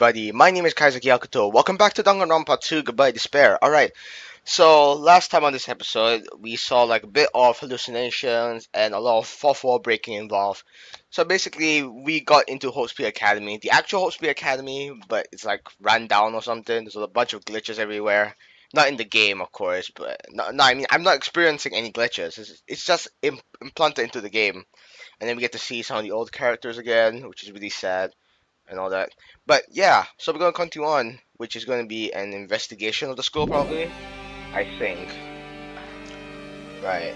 everybody, my name is Kaizaki Welcome back to DanganRonpa 2 Goodbye Despair. Alright, so last time on this episode, we saw like a bit of hallucinations and a lot of fourth wall breaking involved. So basically, we got into Hope Speed Academy, the actual Hope Speed Academy, but it's like ran down or something. There's a bunch of glitches everywhere. Not in the game, of course, but no, I mean, I'm not experiencing any glitches. It's just implanted into the game. And then we get to see some of the old characters again, which is really sad and all that. But yeah, so we're gonna continue on, which is gonna be an investigation of the school, probably. I think. Right.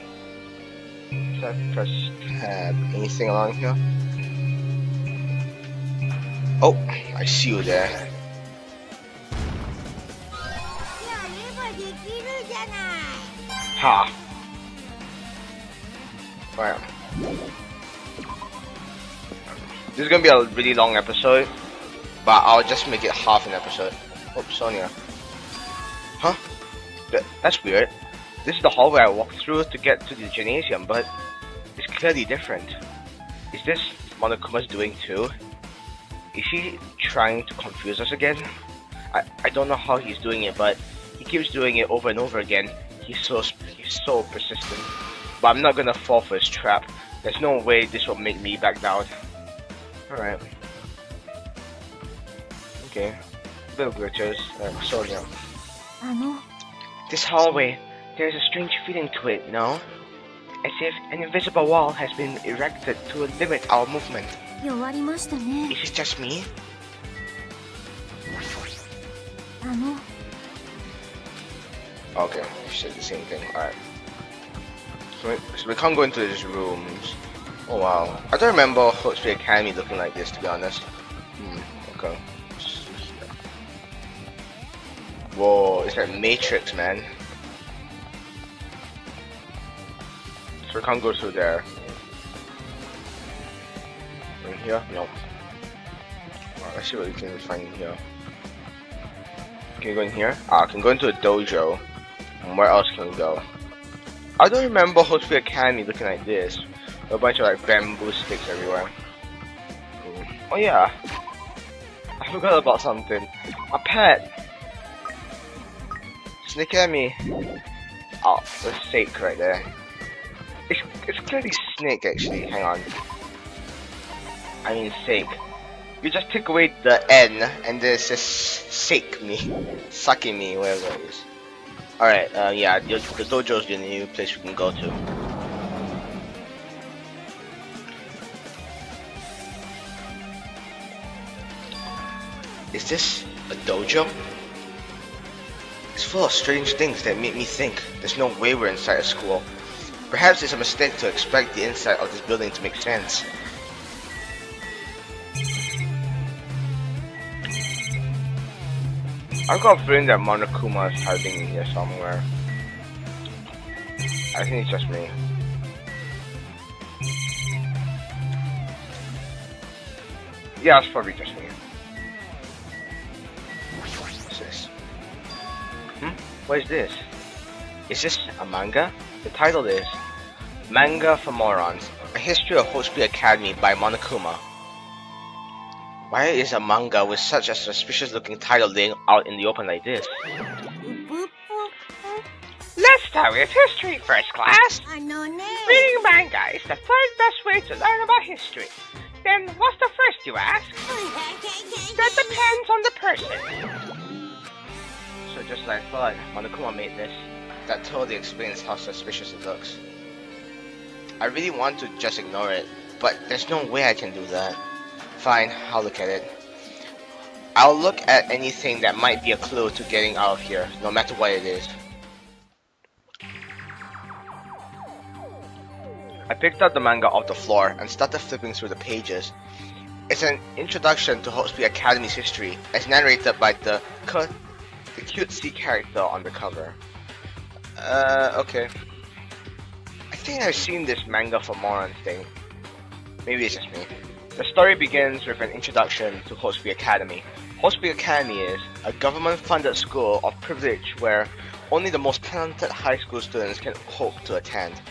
So I press tab. Anything along here? Oh, I see you there. Ha. Right. This is gonna be a really long episode, but I'll just make it half an episode. Oops, Sonia. Huh? That's weird. This is the hallway I walked through to get to the gymnasium, but it's clearly different. Is this Monokuma's doing too? Is he trying to confuse us again? I don't know how he's doing it, but he keeps doing it over and over again. He's so persistent. But I'm not gonna fall for his trap. There's no way this will make me back down. Alright. Okay. Bit of glitches. Sonia. This hallway, there's a strange feeling to it, no? As if an invisible wall has been erected to limit our movement. Is it just me? Okay, she said the same thing. Alright. So we can't go into these rooms. Oh wow. I don't remember Hope Speed Academy looking like this, to be honest. Okay. Whoa, it's like Matrix, man. So we can't go through there. In here? No. Alright, let's see what we can find in here. Can we go in here? I can go into a dojo. And where else can we go? I don't remember Hope Speed Academy looking like this. A bunch of like bamboo sticks everywhere. Oh yeah, I forgot about something. A pet. Sneak at me. Oh, there's Sake right there. It's clearly Snake actually. Hang on. I mean Sake. You just take away the N and there's just Sake me, sucking me, whatever it is. Alright, yeah, the dojo's the new place we can go to. Is this a dojo? It's full of strange things that make me think there's no way we're inside a school. Perhaps it's a mistake to expect the inside of this building to make sense. I've got a feeling that Monokuma is hiding in here somewhere. I think it's just me. Yeah, it's probably just me. What is this? Is this a manga? The title is Manga for Morons, A History of Hope Speed Academy by Monokuma. Why is a manga with such a suspicious looking title laying out in the open like this? Let's start with history first, class. Reading manga is the third best way to learn about history. Then what's the first, you ask? That depends on the person. So just like I thought, Monokuma made this. That totally explains how suspicious it looks. I really want to just ignore it, but there's no way I can do that. Fine, I'll look at it. I'll look at anything that might be a clue to getting out of here, no matter what it is. I picked up the manga off the floor and started flipping through the pages. It's an introduction to Hope Speed Academy's history, as narrated by the cutesy character on the cover. Okay. I think I've seen this manga for morons thing. Maybe it's just me. The story begins with an introduction to Hope Speed Academy. Hope Speed Academy is a government-funded school of privilege where only the most talented high school students can hope to attend.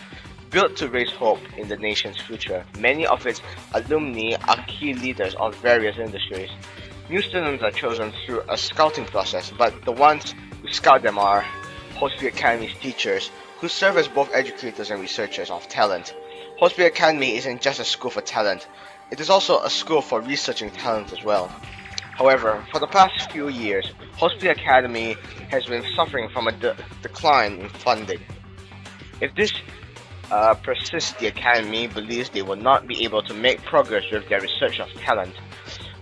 Built to raise hope in the nation's future, many of its alumni are key leaders of various industries. New students are chosen through a scouting process, but the ones who scout them are Hotspeed Academy's teachers, who serve as both educators and researchers of talent. Hotspeed Academy isn't just a school for talent, it is also a school for researching talent as well. However, for the past few years, Hotspeed Academy has been suffering from a decline in funding. If this persists, the Academy believes they will not be able to make progress with their research of talent.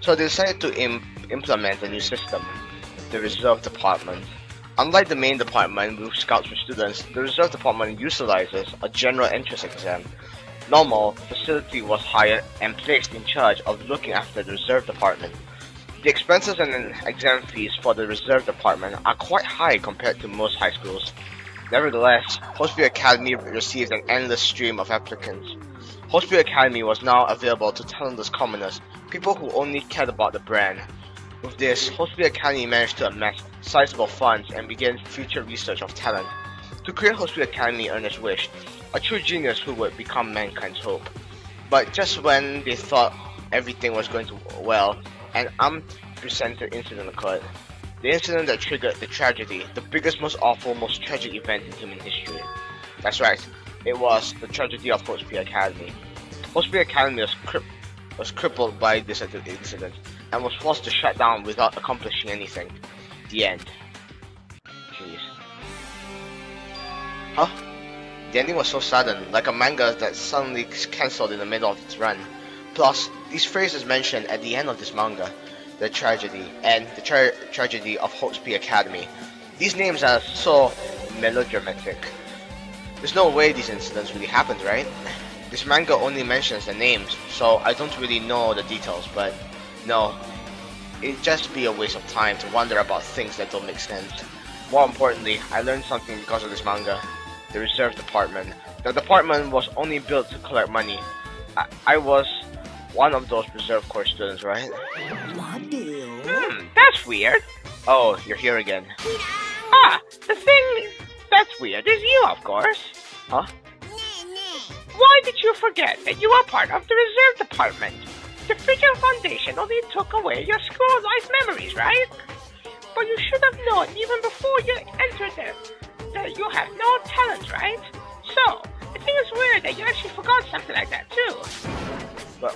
So they decided to implement a new system, the Reserve Department. Unlike the main department which scouts for students, the Reserve Department utilizes a general entrance exam. Normal facility was hired and placed in charge of looking after the Reserve Department. The expenses and exam fees for the Reserve Department are quite high compared to most high schools. Nevertheless, Hotspeed Academy received an endless stream of applicants. Hotspeed Academy was now available to talentless commoners, people who only cared about the brand. With this, Hotspeed Academy managed to amass sizable funds and begin future research of talent. To create Hotspeed Academy, Ernest wished a true genius who would become mankind's hope. But just when they thought everything was going well, an unprecedented incident occurred. The incident that triggered the tragedy, the biggest, most awful, most tragic event in human history. That's right, it was the tragedy of Hotspeed Academy. Hotspeed Academy was crippled by this incident and was forced to shut down without accomplishing anything. The end. Jeez. Huh? The ending was so sudden, like a manga that suddenly cancelled in the middle of its run. Plus, these phrases mentioned at the end of this manga, the tragedy, and the tragedy of Hotspeed Academy. These names are so melodramatic. There's no way these incidents really happened, right? This manga only mentions the names, so I don't really know the details, but no, it'd just be a waste of time to wonder about things that don't make sense. More importantly, I learned something because of this manga. The Reserve Department. The department was only built to collect money. I was one of those Reserve Corps students, right? That's weird. Oh, you're here again. The thing that's weird is you, of course. Huh? Why did you forget that you are part of the Reserve Department? The Future Foundation only took away your school life memories, right? But you should have known even before you entered there that you have no talent, right? So, I think it's weird that you actually forgot something like that too. But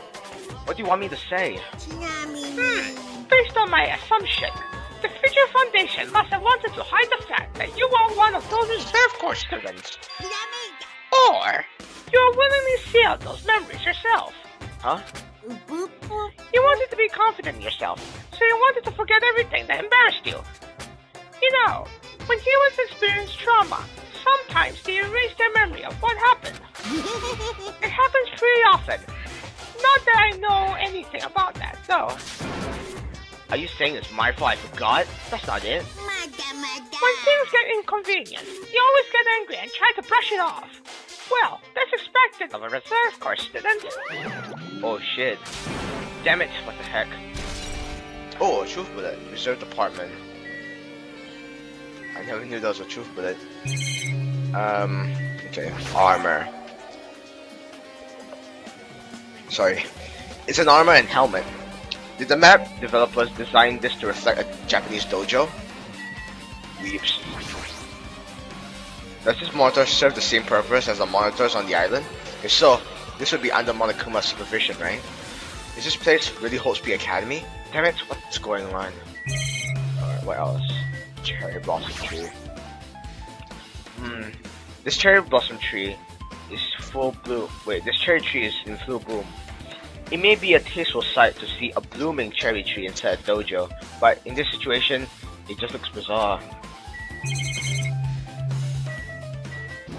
what do you want me to say? Based on my assumption, the Future Foundation must have wanted to hide the fact that you are one of those Reserve Corps students. Or, you willingly sealed those memories yourself. Huh? You wanted to be confident in yourself, so you wanted to forget everything that embarrassed you. You know, when humans experience trauma, sometimes they erase their memory of what happened. It happens pretty often. Not that I know anything about that, though. Are you saying it's my fault I forgot? That's not it. When things get inconvenient, you always get angry and try to brush it off. Well, that's expected of a Reserve Corps student. Oh shit. Damn it, what the heck. Oh, a truth bullet. Reserve Department. I never knew that was a truth bullet. Okay. Armor. Sorry. It's an armor and helmet. Did the map developers design this to reflect a Japanese dojo? Weeps. Does this monitor serve the same purpose as the monitors on the island? If so, this would be under Monokuma's supervision, right? Is this place really Hotspeed Academy? Damn it, what's going on? Alright, what else? Cherry blossom tree. This cherry blossom tree is full bloom. Wait, this cherry tree is in full bloom. It may be a tasteful sight to see a blooming cherry tree inside a dojo, but in this situation, it just looks bizarre.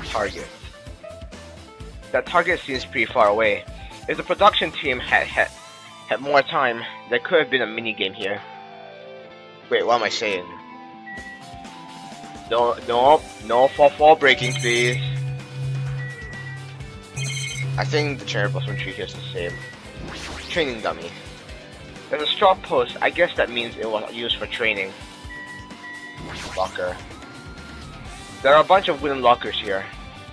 Target. That target seems pretty far away. If the production team had more time, there could have been a mini game here. Wait, what am I saying? No 4-4 breaking, please. I think the cherry blossom tree here is the same. Training dummy. There's a straw post. I guess that means it was used for training. Locker. There are a bunch of wooden lockers here.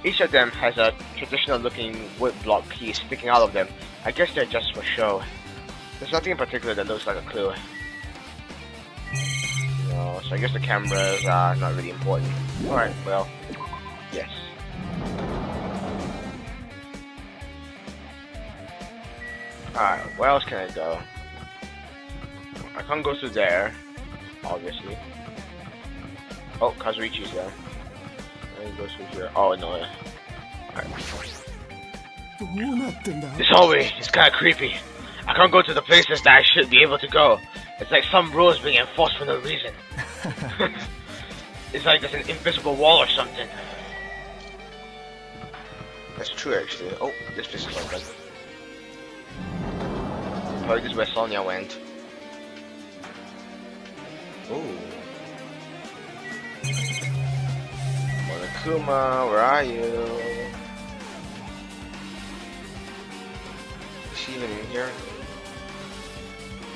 Each of them has a traditional looking wood block piece sticking out of them. I guess they're just for show. There's nothing in particular that looks like a clue. So I guess the cameras are not really important. Alright, well, yes. Alright, where else can I go? I can't go through there, obviously. Oh, Kazuichi's there. I can go through here. Oh, no. Alright. This hallway is kinda creepy. I can't go to the places that I should be able to go. It's like some rules being enforced for no reason. It's like there's an invisible wall or something. That's true, actually. Oh, this place is open. Probably this is where Sonia went. Ooh. Monokuma, where are you? Is she even in here?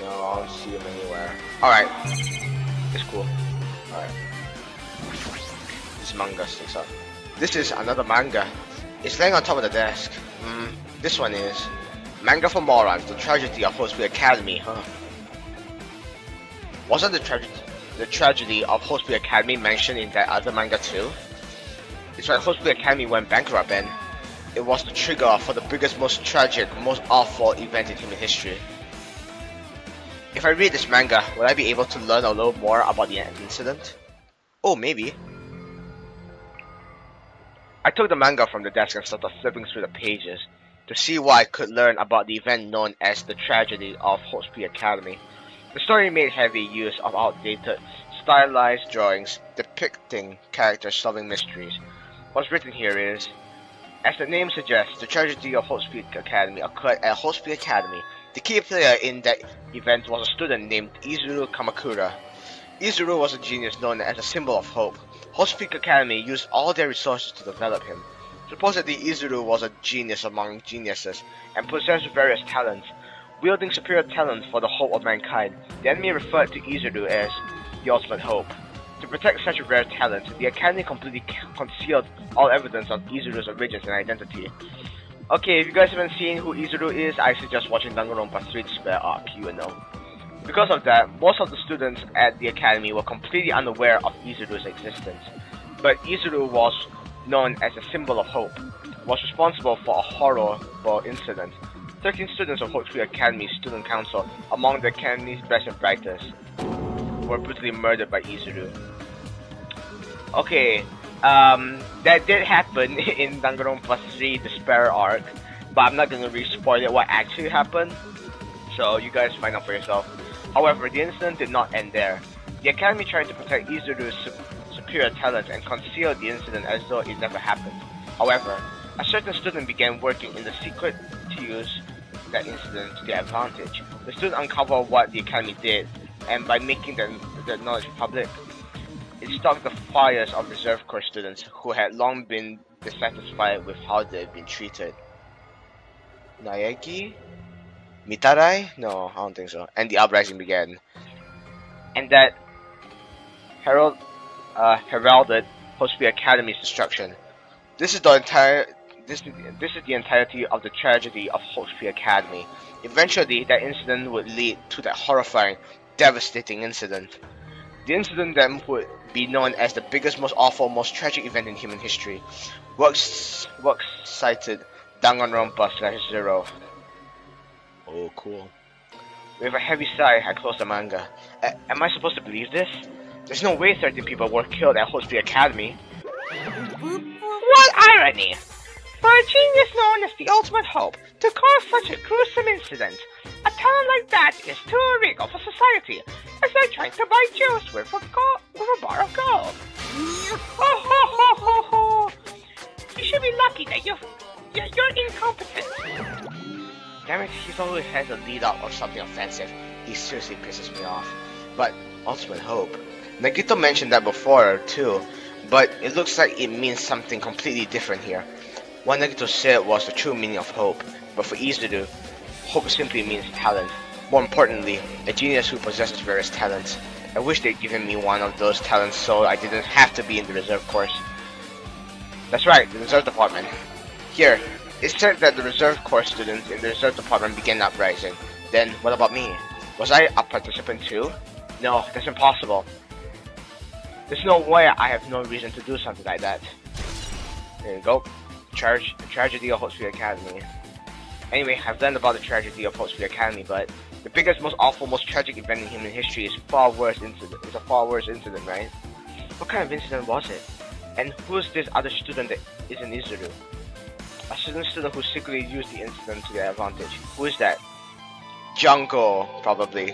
No, I don't see him anywhere. Alright. It's cool. Alright. This manga sticks up. This is another manga. It's laying on top of the desk. This one is Manga for Morons, The Tragedy of Hospital Academy, huh? Wasn't the tragedy of Hospital Academy mentioned in that other manga too? It's when Hospital Academy went bankrupt and it was the trigger for the biggest, most tragic, most awful event in human history. If I read this manga, will I be able to learn a little more about the incident? Oh, maybe. I took the manga from the desk and started flipping through the pages to see what I could learn about the event known as the tragedy of Hospital Academy. The story made heavy use of outdated, stylized drawings depicting characters solving mysteries. What's written here is, as the name suggests, the tragedy of Hospital Academy occurred at Hospital Academy. The key player in that event was a student named Izuru Kamakura. Izuru was a genius known as a symbol of hope. Hospital Academy used all their resources to develop him. Supposedly, Izuru was a genius among geniuses and possessed various talents. Wielding superior talent for the hope of mankind, the enemy referred to Izuru as the ultimate hope. To protect such a rare talent, the Academy completely concealed all evidence of Izuru's origins and identity. Okay, if you guys haven't seen who Izuru is, I suggest watching DanganRonpa 3 Despair arc, you will know. Because of that, most of the students at the Academy were completely unaware of Izuru's existence. But Izuru was known as a symbol of hope, was responsible for a horrible incident. 13 students of Hospital Academy Student Council, among the Academy's best and brightest, were brutally murdered by Izuru. Okay, that did happen in DanganRonpa 3 Despair arc, but I'm not gonna really spoil it what actually happened, so you guys find out for yourself. However, the incident did not end there. The Academy tried to protect Izuru's superior talent and concealed the incident as though it never happened. However, a certain student began working in the secret to use that incident to their advantage. The student uncovered what the Academy did, and by making the knowledge public, it stoked the fires of Reserve Corps students who had long been dissatisfied with how they had been treated. Naegi? Mitarai? No, I don't think so. And the uprising began. And that heralded Hospital Academy's destruction. This is the entirety of the tragedy of Hospital Academy. Eventually, that incident would lead to that horrifying, devastating incident. The incident then would be known as the biggest, most awful, most tragic event in human history. Works cited DanganRonpa/0. Oh, cool. With a heavy sigh, I closed the manga. Am I supposed to believe this? There's no way 13 people were killed at Hospital Academy. What irony! For a genius known as the ultimate hope to cause such a gruesome incident, a talent like that is too regal for society. It's like trying to buy juice with a bar of gold. Ho ho ho ho ho! You should be lucky that you're incompetent. Damn it, he always has a lead up or something offensive. He seriously pisses me off. But ultimate hope. Nagito mentioned that before too, but it looks like it means something completely different here. What Nagito said was the true meaning of hope, but for Izuru, hope simply means talent. More importantly, a genius who possesses various talents. I wish they'd given me one of those talents so I didn't have to be in the reserve course. That's right, the reserve department. Here, it said that the reserve corps students in the reserve department began uprising. Then, what about me? Was I a participant too? No, that's impossible. There's no way I have no reason to do something like that. There you go. Tragedy of Hope Street Academy. Anyway, I've learned about the tragedy of Hope Street Academy, but the biggest, most awful, most tragic event in human history is a far worse incident, right? What kind of incident was it? And who's this other student that isn't Izuru? A certain student who secretly used the incident to their advantage. Who is that? Junko, probably.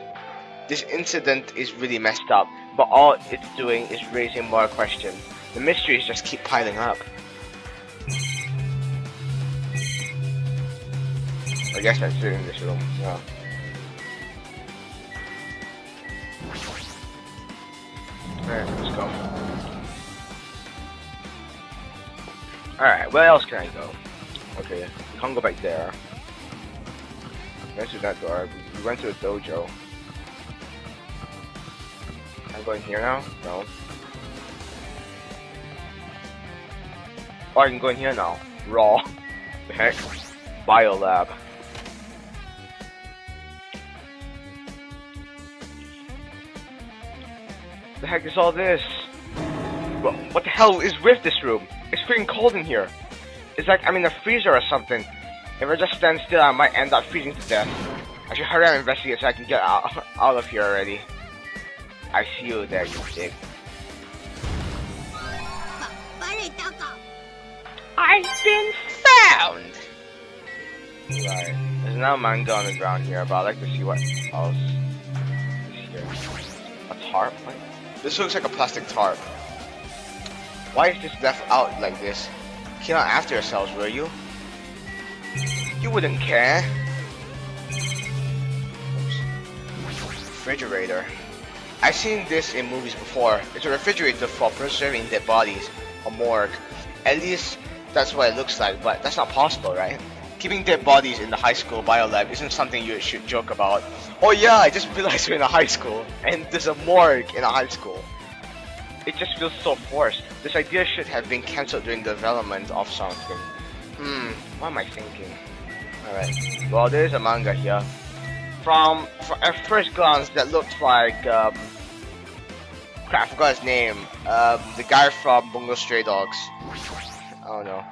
This incident is really messed up, but all it's doing is raising more questions. The mysteries just keep piling up. I guess that's it in this room, yeah. Alright, let's go. Alright, where else can I go? Okay, we can't go back there. Went to that door. We went to the dojo. I'm going here now? No. Oh, I can go in here now. Raw. The heck? Biolab. The heck is all this? What the hell is with this room? It's freaking cold in here. It's like I'm in a freezer or something. If I just stand still, I might end up freezing to death. I should hurry up and investigate so I can get out of here already. I see you there, you dick. I've been found! Right. There's no manga on the ground here, but I'd like to see what else is here. A tarp? What? This looks like a plastic tarp. Why is this left out like this? Came out after yourselves, were you? You wouldn't care. Oops. Refrigerator. I've seen this in movies before. It's a refrigerator for preserving dead bodies. A morgue. At least that's what it looks like, but that's not possible, right? Keeping dead bodies in the high school biolab isn't something you should joke about. Oh yeah, I just realized we're in a high school, and there's a morgue in a high school. It just feels so forced. This idea should have been cancelled during the development of something. What am I thinking? Alright, well there is a manga here. At first glance, that looks like, crap, I forgot his name. The guy from Bungo Stray Dogs. I don't know.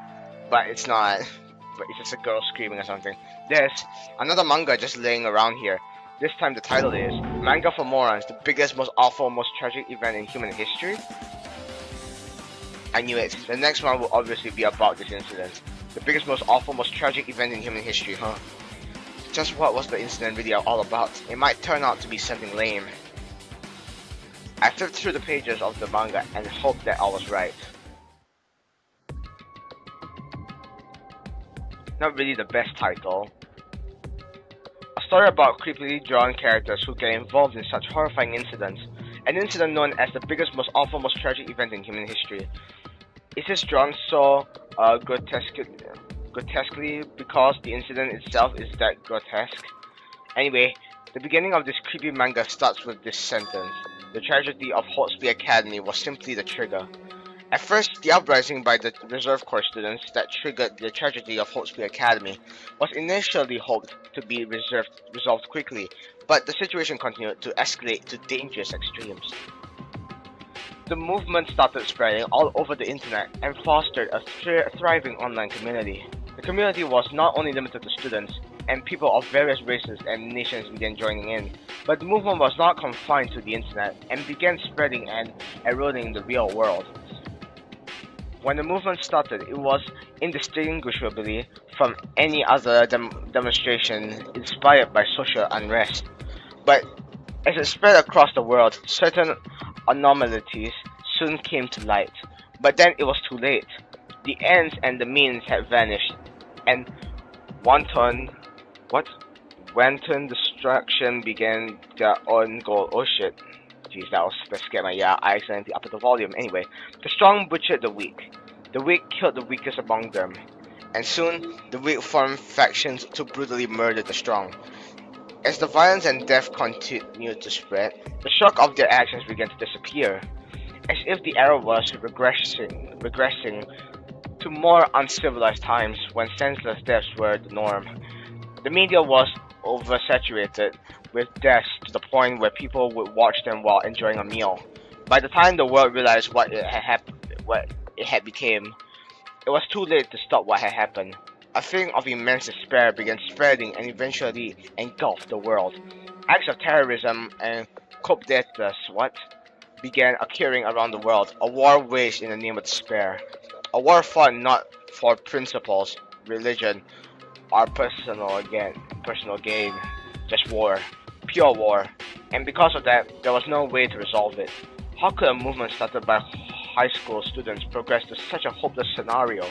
But it's not. But it's just a girl screaming or something. There's another manga just laying around here. This time the title is Manga for Morons, the biggest, most awful, most tragic event in human history. I knew it. The next one will obviously be about this incident. The biggest, most awful, most tragic event in human history, huh? Just what was the incident really all about? It might turn out to be something lame. I flipped through the pages of the manga and hoped that I was right. Not really the best title. A story about creepily drawn characters who get involved in such horrifying incidents. An incident known as the biggest, most awful, most tragic event in human history. Is this drawn so grotesquely because the incident itself is that grotesque? Anyway, the beginning of this creepy manga starts with this sentence. The tragedy of Hotspur Academy was simply the trigger. At first, the uprising by the Reserve Corps students that triggered the tragedy of Hotspur Academy was initially hoped to be resolved quickly, but the situation continued to escalate to dangerous extremes. The movement started spreading all over the internet and fostered a thriving online community. The community was not only limited to students and people of various races and nations began joining in, but the movement was not confined to the internet and began spreading and eroding in the real world. When the movement started, it was indistinguishably from any other demonstration inspired by social unrest. But as it spread across the world, certain anomalies soon came to light. But then it was too late. The ends and the means had vanished, and wanton destruction began their own goal. Oh shit. Jeez, that scared my I accidentally upped the volume. Anyway, the strong butchered the weak. The weak killed the weakest among them. And soon, the weak formed factions to brutally murder the strong. As the violence and death continued to spread, the shock of their actions began to disappear. As if the era was regressing to more uncivilized times when senseless deaths were the norm. The media was oversaturated with deaths to the point where people would watch them while enjoying a meal. By the time the world realized what it had become, it was too late to stop what had happened. A feeling of immense despair began spreading and eventually engulfed the world. Acts of terrorism and coup d'etats began occurring around the world. A war waged in the name of despair. A war fought not for principles, religion, or personal gain, just war, pure war. And because of that, there was no way to resolve it. How could a movement started by high school students progress to such a hopeless scenario?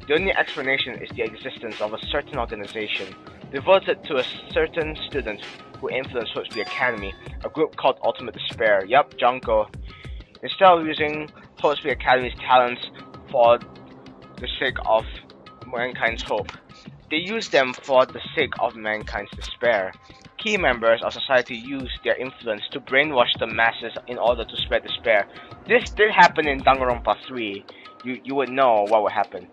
The only explanation is the existence of a certain organization devoted to a certain student who influenced Hotsuki Academy, a group called Ultimate Despair. Yup, Junko. Instead of using Hotsuki Academy's talents for the sake of mankind's hope, they used them for the sake of mankind's despair. Key members of society used their influence to brainwash the masses in order to spread despair. This did happen in DanganRonpa 3. You would know what would happen.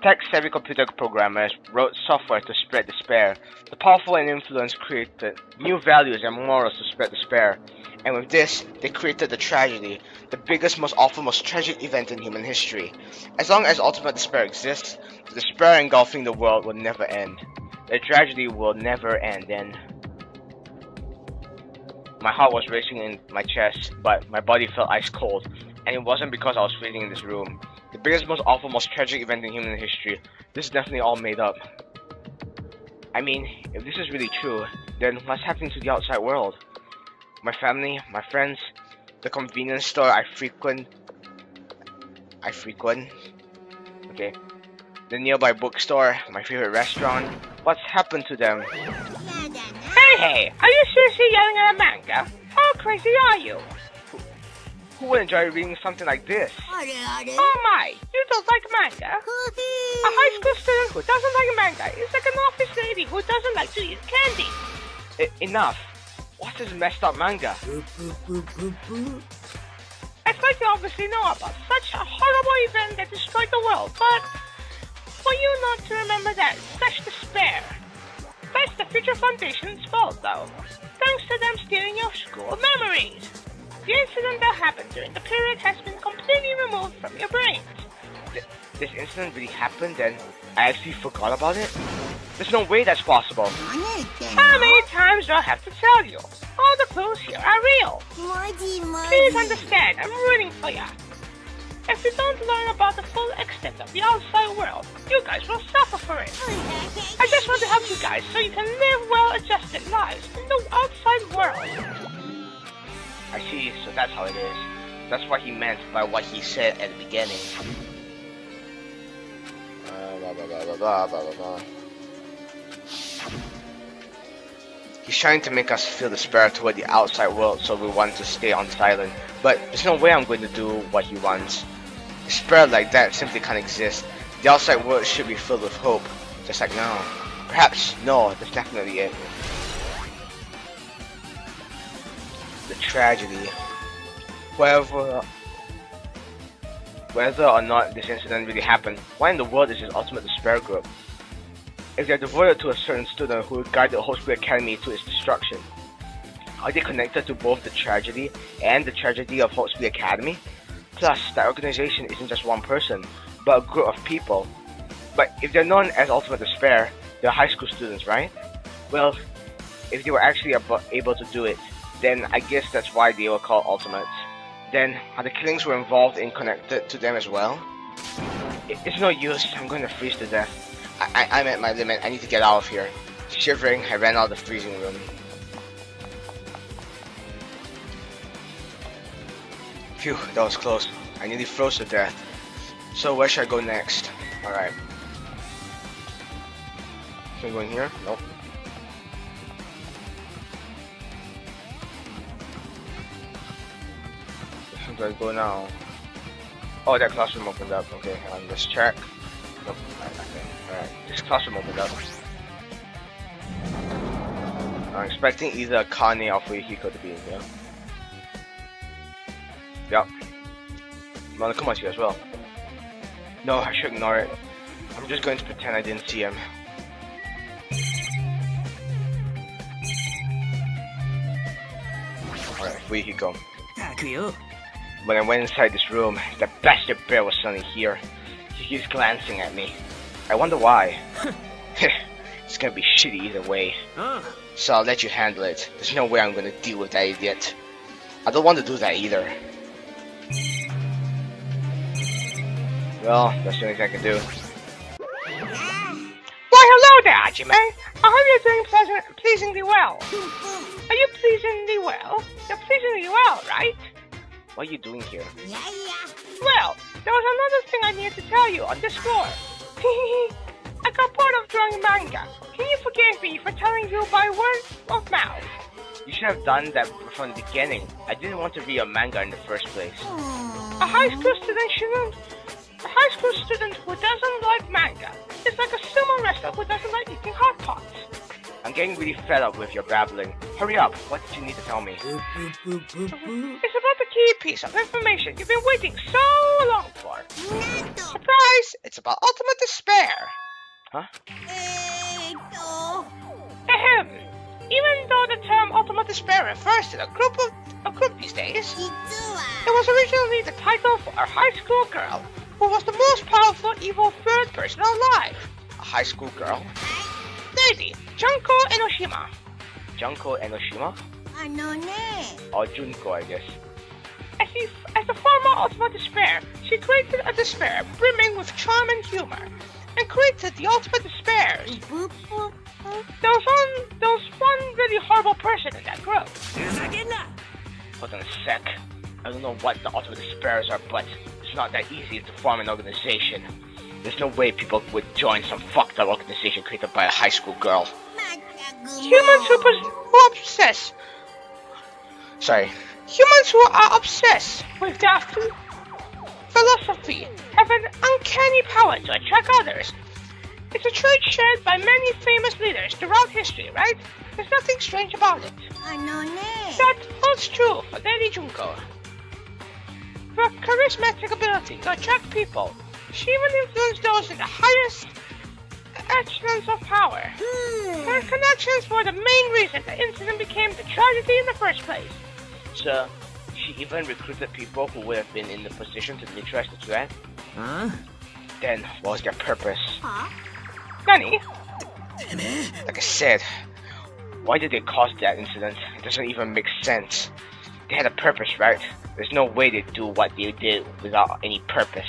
Tech-savvy computer programmers wrote software to spread despair. The powerful and influence created new values and morals to spread despair. And with this, they created the tragedy, the biggest, most awful, most tragic event in human history. As long as ultimate despair exists, the despair engulfing the world will never end. The tragedy will never end, and my heart was racing in my chest, but my body felt ice cold, and it wasn't because I was freezing in this room. The biggest, most awful, most tragic event in human history. This is definitely all made up. I mean, if this is really true, then what's happening to the outside world? My family, my friends, the convenience store I frequent. Okay. The nearby bookstore, my favorite restaurant. What's happened to them? Hey, are you seriously yelling at a manga? How crazy are you? Who would enjoy reading something like this? Oh my, you don't like manga? A high school student who doesn't like manga is like an office lady who doesn't like to eat candy. Enough. What's this messed up manga? It's like you obviously know about such a horrible event that destroyed the world, but for you not to remember that such despair. That's the Future Foundation's fault though, thanks to them stealing your school memories. The incident that happened during the period has been completely removed from your brains. This incident really happened and I actually forgot about it? There's no way that's possible. How many times do I have to tell you? All the clues here are real. Please understand, I'm rooting for ya. If you don't learn about the full extent of the outside world, you guys will suffer for it. I just want to help you guys so you can live well-adjusted lives in the outside world. I see, so that's how it is. That's what he meant by what he said at the beginning. He's trying to make us feel despair toward the outside world, so we want to stay on silent. But there's no way I'm going to do what he wants. Despair like that simply can't exist. The outside world should be filled with hope, just like now. Perhaps, no, that's definitely it. The tragedy. Whether or not this incident really happened, why in the world is this ultimate despair group? If they're devoted to a certain student who guided the Hotsuki Academy to its destruction, are they connected to both the tragedy and the tragedy of Hotsuki Academy? Plus, that organization isn't just one person, but a group of people. But if they're known as Ultimate Despair, they're high school students, right? Well, if they were actually able to do it, then I guess that's why they were called Ultimates. Then, are the killings were involved in connected to them as well? It's no use, I'm going to freeze to death. I'm at my limit, I need to get out of here. Shivering, I ran out of the freezing room. Phew, that was close. I nearly froze to death. So where should I go next? Alright. Can we go in here? Nope. Where do I go now? Oh, that classroom opened up. Okay, let's check. Nope. Okay. Alright, this classroom opened up. I'm expecting either Kane or Fuyuhiko to be in here. Yep. Monokuma's here as well. No, I should ignore it. I'm just going to pretend I didn't see him. Alright, Fuyuhiko. When I went inside this room, the bastard bear was suddenly here. He keeps glancing at me. I wonder why. It's gonna be shitty either way. So I'll let you handle it. There's no way I'm gonna deal with that idiot. I don't want to do that either. Well, that's the only thing I can do. Why, hello there, Hajime. I hope you're doing pleasingly well. Are you pleasingly well? You're pleasingly well, right? What are you doing here? Well, there was another thing I needed to tell you on this score. I got bored of drawing manga. Can you forgive me for telling you by word of mouth? You should have done that from the beginning. I didn't want to read a manga in the first place. A high school student who doesn't like manga is like a sumo wrestler who doesn't like eating hot pots. I'm getting really fed up with your babbling. Hurry up, what did you need to tell me? It's about the key piece of information you've been waiting so long for. Surprise! It's about ultimate despair. Huh? Ahem. Even though the term ultimate despair refers to a group these days, it was originally the title for a high school girl who was the most powerful evil third person alive. A high school girl? Lady, Junko Enoshima. Junko Enoshima? Or Junko, I guess. As the former ultimate despair, she created a despair brimming with charm and humor, and created the ultimate despair. There was one really horrible person in that group. Hold on a sec. I don't know what the ultimate despairs are, but it's not that easy to form an organization. There's no way people would join some fucked up organization created by a high school girl. Humans who are obsessed with their philosophy have an uncanny power to attract others. It's a trait shared by many famous leaders throughout history, right? There's nothing strange about it. That holds true for Lady Junko. Her charismatic ability to attract people, she even influenced those in the highest echelons of power. Her connections were the main reason the incident became the tragedy in the first place. So, she even recruited people who would have been in the position to neutralize the threat? Then, what was their purpose? Nani? Like I said, why did they cause that incident? It doesn't even make sense. They had a purpose, right? There's no way they do what they did without any purpose.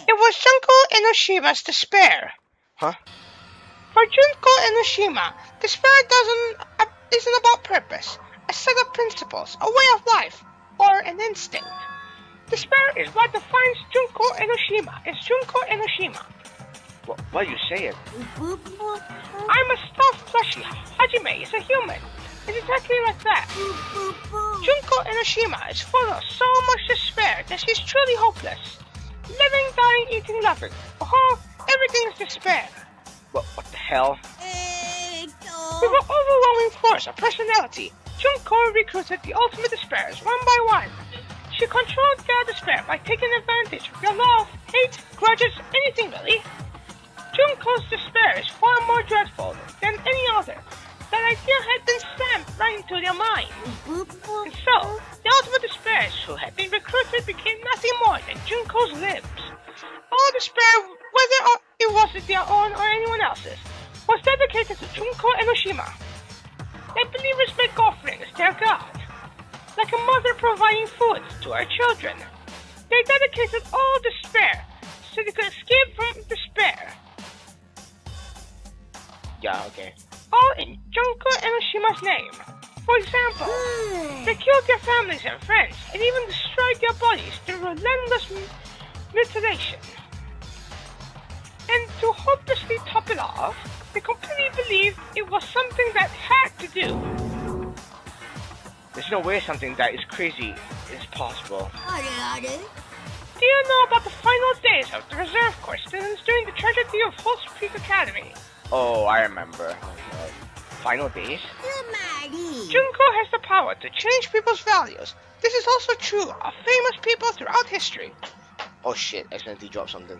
It was Junko Enoshima's despair. Huh? For Junko Enoshima, despair isn't about purpose, a set of principles, a way of life, or an instinct. Despair is what defines Junko Enoshima. It's Junko Enoshima. Why do you say it? I'm a stuffed plushie. Hajime is a human. It's exactly like that. Junko Enoshima is full of so much despair that she's truly hopeless. Living, dying, eating, loving. Oh, everything is despair. What the hell? With an overwhelming force of personality, Junko recruited the ultimate despairs one by one. She controlled their despair by taking advantage of your love, hate, grudges, anything really. Junko's despair is far more dreadful than any other. That idea had been stamped right into their mind. And so, the ultimate despairs who had been recruited became nothing more than Junko's limbs. All despair, whether it was their own or anyone else's, was dedicated to Junko Enoshima. Their believers make offerings to their god, like a mother providing food to her children. They dedicated all despair so they could escape from despair. Yeah, okay. All in Junko Enoshima's name. For example, they killed their families and friends and even destroyed their bodies through relentless mutilation. And to hopelessly top it off, they completely believed it was something that had to do. There's no way something that is crazy is possible. Do you know about the final days of the Reserve Corps students during the tragedy of Holtz Peak Academy? Oh, I remember. Final days? Junko has the power to change people's values. This is also true of famous people throughout history. Oh shit, I accidentally dropped something.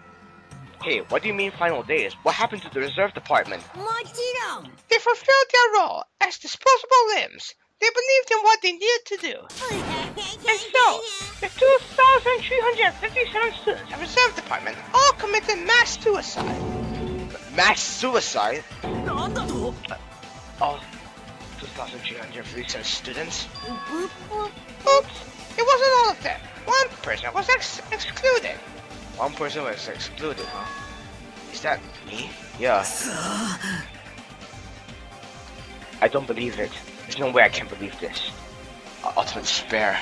Hey, what do you mean final days? What happened to the reserve department? They fulfilled their role as disposable limbs. They believed in what they needed to do. And so, the 2,357 students of Reserve Department all committed mass suicide. Mass suicide? All 2,357 students? Oops, it wasn't all of them. One person was excluded. One person was excluded, huh? Is that me? Yeah. I don't believe it. There's no way I can believe this. Ultimate despair.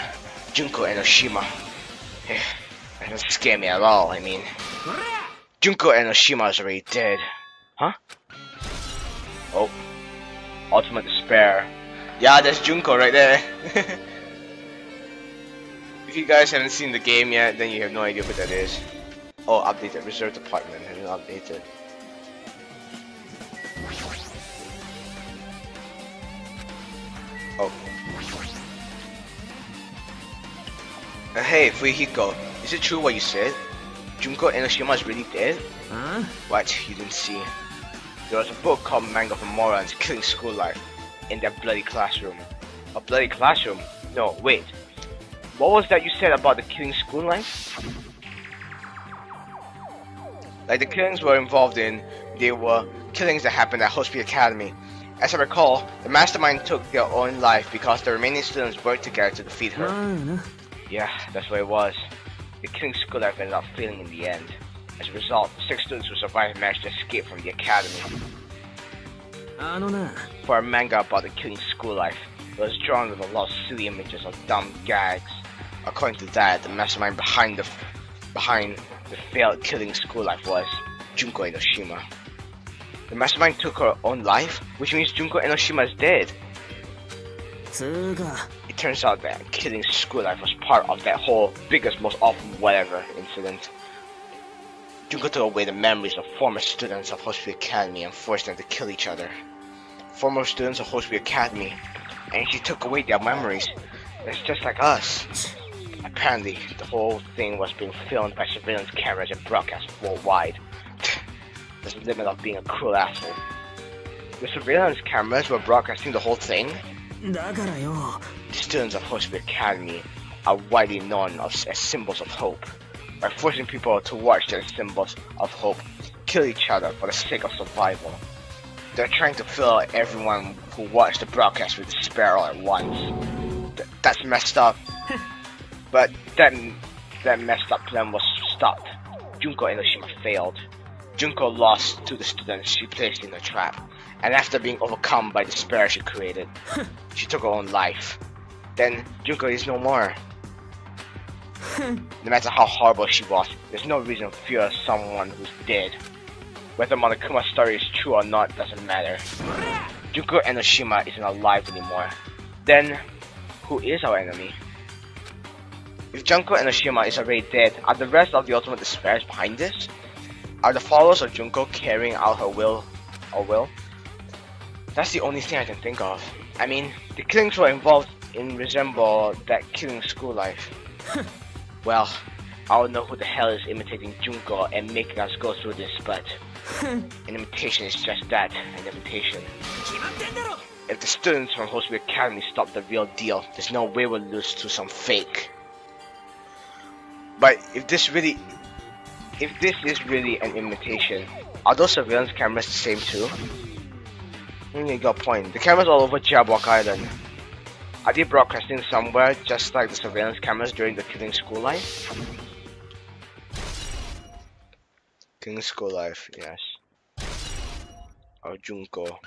Junko Enoshima. That doesn't scare me at all, I mean. Junko Enoshima is already dead. Huh? Oh. Ultimate despair. Yeah, there's Junko right there. If you guys haven't seen the game yet, then you have no idea what that is. Oh, updated. Reserve Department has been updated. Oh. Hey, Fuihiko, is it true what you said? Junko Enoshima is really dead? Huh? What? You didn't see? There was a book called Manga for Morons Killing School Life in that bloody classroom. A bloody classroom? No, wait. What was that you said about the killing school life? Like the killings were involved in, they were killings that happened at Hospital Academy. As I recall, the mastermind took their own life because the remaining students worked together to defeat her. Yeah, that's what it was. The killing school life ended up failing in the end. As a result, 6 students who survived managed to escape from the academy. For a manga about the killing school life, it was drawn with a lot of silly images of dumb gags. According to that, the mastermind behind the failed killing school life was Junko Enoshima. The mastermind took her own life, which means Junko Enoshima is dead. It turns out that killing school life was part of that whole biggest, most awful whatever incident. Junko took away the memories of former students of Hospital Academy and forced them to kill each other. Former students of Hospital Academy, and she took away their memories. It's just like us. Apparently, the whole thing was being filmed by surveillance cameras and broadcast worldwide. There's a limit of being a cruel asshole. The surveillance cameras were broadcasting the whole thing? The students of Hospital Academy are widely known as symbols of hope. By forcing people to watch their symbols of hope kill each other for the sake of survival. They're trying to fill everyone who watched the broadcast with despair all at once. That's messed up. But that messed up plan was stopped. Junko Enoshima failed. Junko lost to the students she placed in a trap, and after being overcome by despair she created, she took her own life. Then Junko is no more. No matter how horrible she was, there's no reason to fear someone who's dead. Whether Monokuma's story is true or not doesn't matter. Junko Enoshima isn't alive anymore. Then, who is our enemy? If Junko Enoshima is already dead, are the rest of the Ultimate Despairs behind this? Are the followers of Junko carrying out her will? That's the only thing I can think of. I mean, the killings were involved in resemble that killing school life. Well, I don't know who the hell is imitating Junko and making us go through this, but an imitation is just that, an imitation. If the students from Hospital Academy stop the real deal, there's no way we'll lose to some fake. But if this is really an imitation, are those surveillance cameras the same too? You got a point. The cameras all over Jabwalk Island. Are they broadcasting somewhere just like the surveillance cameras during the killing school life? Killing school life, yes. Or Junko.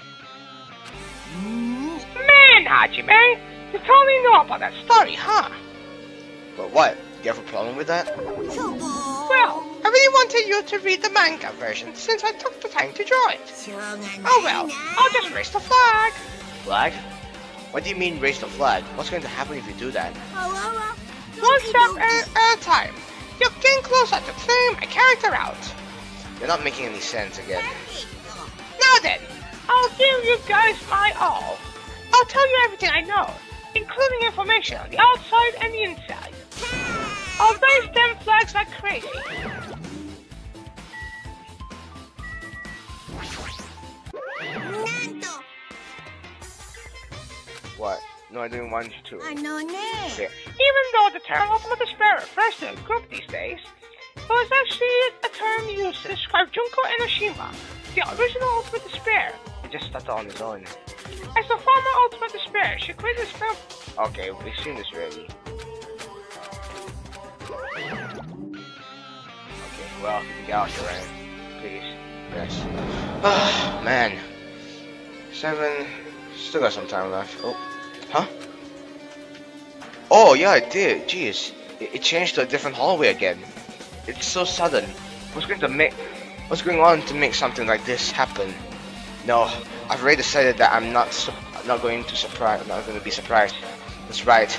Man, Hajime, you totally know about that story, huh? But what? Do you have a problem with that? Well, I really wanted you to read the manga version since I took the time to draw it. Oh well, I'll just raise the flag. Flag? What do you mean raise the flag? What's going to happen if you do that? One step at a time. You're getting closer to clearing my character out. You're not making any sense again. Now then, I'll give you guys my all. I'll tell you everything I know, including information on the outside and the inside. I'll raise them flags like crazy. What? No, I didn't want to. Okay. Even though the term Ultimate Despair refers to a group these days, it was actually a term used to describe Junko Enoshima, the original Ultimate Despair. He just started on his own. As the former Ultimate Despair, she created a spell. Okay, we've seen this already. Okay, well, get out here, right? Please. Yes. Ah, man. 7. Still got some time left. Oh. Huh? Oh, yeah, it did. Jeez. It changed to a different hallway again. It's so sudden. What's going on to make something like this happen? No, I've already decided that I'm not going to be surprised. That's right.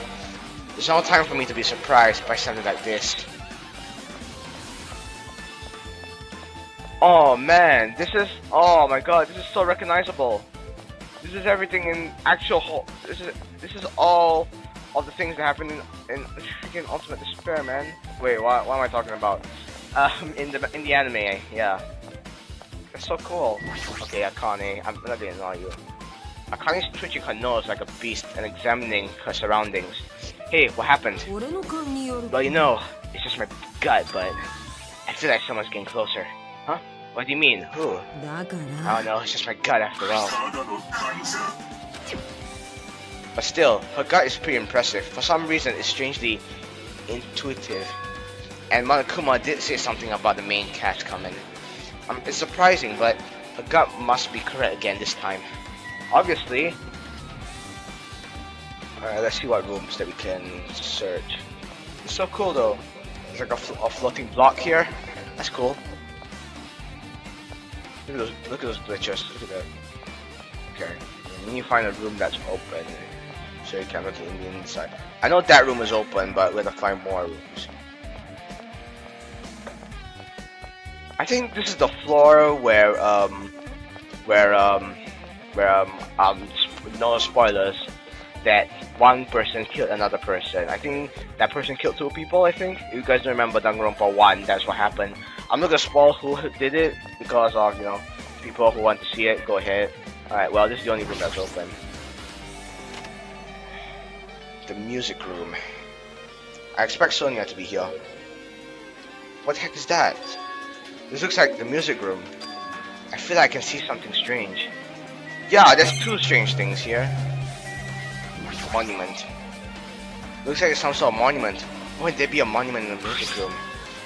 There's no time for me to be surprised by something like this. Oh man, oh my god, this is so recognizable. This is everything in actual this is all of the things that happen in freaking Ultimate Despair, man. Wait, what am I talking about? In the anime, yeah. That's so cool. Okay, Akane, I'm not gonna annoy you. Akane's twitching her nose like a beast and examining her surroundings. Hey, what happened? Well, you know, it's just my gut, but I feel like someone's getting closer. Huh? What do you mean? Who? I don't know, it's just my gut after all. But still, her gut is pretty impressive. For some reason, it's strangely intuitive. And Monokuma did say something about the main cast coming. It's surprising, but her gut must be correct again this time. Obviously. Alright, let's see what rooms that we can search. It's so cool though. There's like a floating block here. That's cool. Look at those glitches. Look at that. Okay. And then you find a room that's open, so you can look in the inside. I know that room is open, but we have to find more rooms. I think this is the floor where no spoilers, that one person killed another person. I think that person killed 2 people, I think. If you guys don't remember DanganRonpa 1, that's what happened. I'm not gonna spoil who did it, because of, you know, people who want to see it, go ahead. Alright, well, this is the only room that's open. The music room. I expect Sonia to be here. What the heck is that? This looks like the music room. I feel like I can see something strange. Yeah, there's 2 strange things here. Monument. Looks like it's some sort of monument. Why would there be a monument in the music room?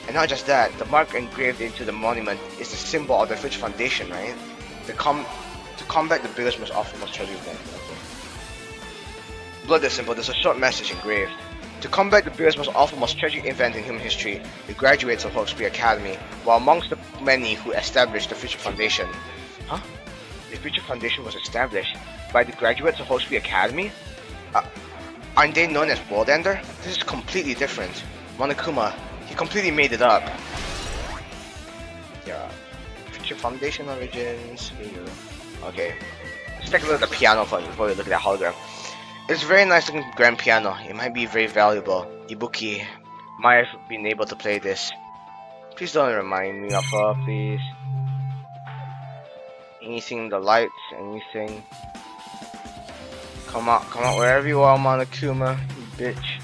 And not just that, the mark engraved into the monument is the symbol of the Future Foundation, right? To combat the biggest, most awful, most tragic event. Okay. Blood is simple, there's a short message engraved. To combat the biggest, most awful, most tragic event in human history, the graduates of Hawksby Academy were amongst the many who established the Future Foundation. Huh? The Future Foundation was established by the graduates of Hawksby Academy? Aren't they known as World Ender? This is completely different. Monokuma, he completely made it up. Yeah. Future Foundation origins. Okay. Let's take a look at the piano before we look at that hologram. It's a very nice looking grand piano. It might be very valuable. Ibuki might have been able to play this. Please don't remind me of her, please. Anything, the lights, anything. Come out wherever you are, Monokuma, you bitch.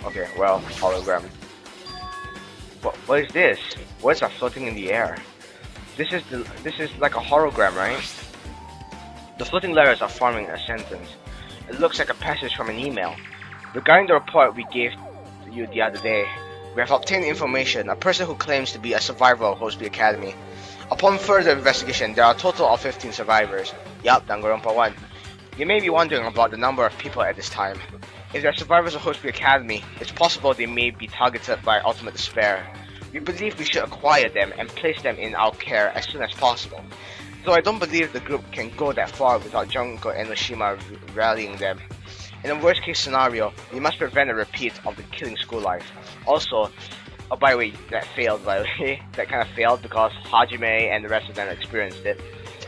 Okay, well, hologram. What is this? What is that floating in the air? This is like a hologram, right? The floating letters are forming a sentence. It looks like a passage from an email. Regarding the report we gave you the other day, we have obtained information. A person who claims to be a survivor of Hawksby Academy. Upon further investigation, there are a total of 15 survivors. Yup, DanganRonpa 1. You may be wondering about the number of people at this time. If they are survivors of Hawksby Academy, it's possible they may be targeted by Ultimate Despair. We believe we should acquire them and place them in our care as soon as possible. Though I don't believe the group can go that far without Junko and Enoshima rallying them. In a worst case scenario, we must prevent a repeat of the killing school life. Also, oh, by the way, that failed, by the way. That kind of failed because Hajime and the rest of them experienced it.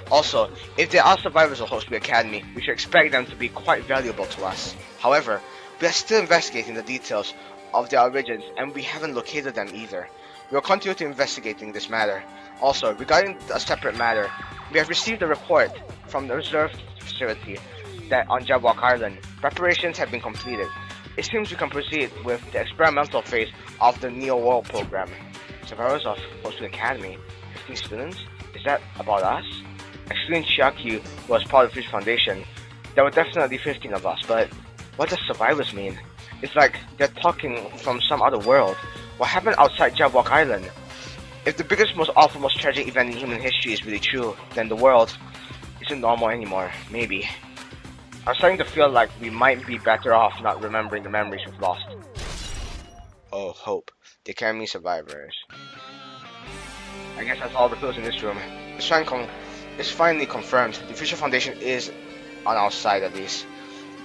Also, if they are survivors of Hawksby Academy, we should expect them to be quite valuable to us. However, we are still investigating the details of their origins and we haven't located them either. We will continue to investigating this matter. Also, regarding a separate matter, we have received a report from the reserve facility that on Jabwalk Island, preparations have been completed. It seems we can proceed with the experimental phase of the Neo World program. Survivors of Hospital Academy, 15 students? Is that about us? Excluding Chiaki, who was part of Future Foundation, there were definitely 15 of us, but what does survivors mean? It's like they're talking from some other world. What happened outside Jabwalk Island? If the biggest, most awful, most tragic event in human history is really true, then the world isn't normal anymore, maybe. I'm starting to feel like we might be better off not remembering the memories we've lost. Oh, hope. They can mean survivors. I guess that's all the clues in this room. It's finally confirmed. The Future Foundation is on our side at least.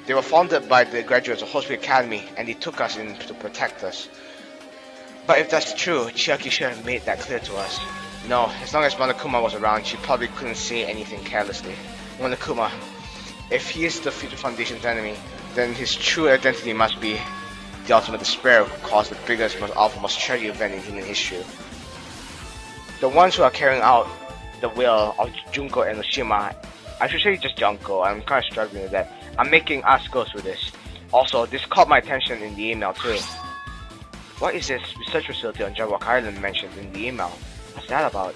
They were founded by the graduates of Hospital Academy and they took us in to protect us. But if that's true, Chiaki should have made that clear to us. No, as long as Monokuma was around, she probably couldn't say anything carelessly. Monokuma, if he is the Future Foundation's enemy, then his true identity must be the ultimate despair who caused the biggest, most awful, most tragic event in human history. The ones who are carrying out the will of Junko and Oshima, I should say just Junko, I'm kind of struggling with that, are making us go through this. Also, this caught my attention in the email too. What is this research facility on Jabwalk Island mentioned in the email? What's that about?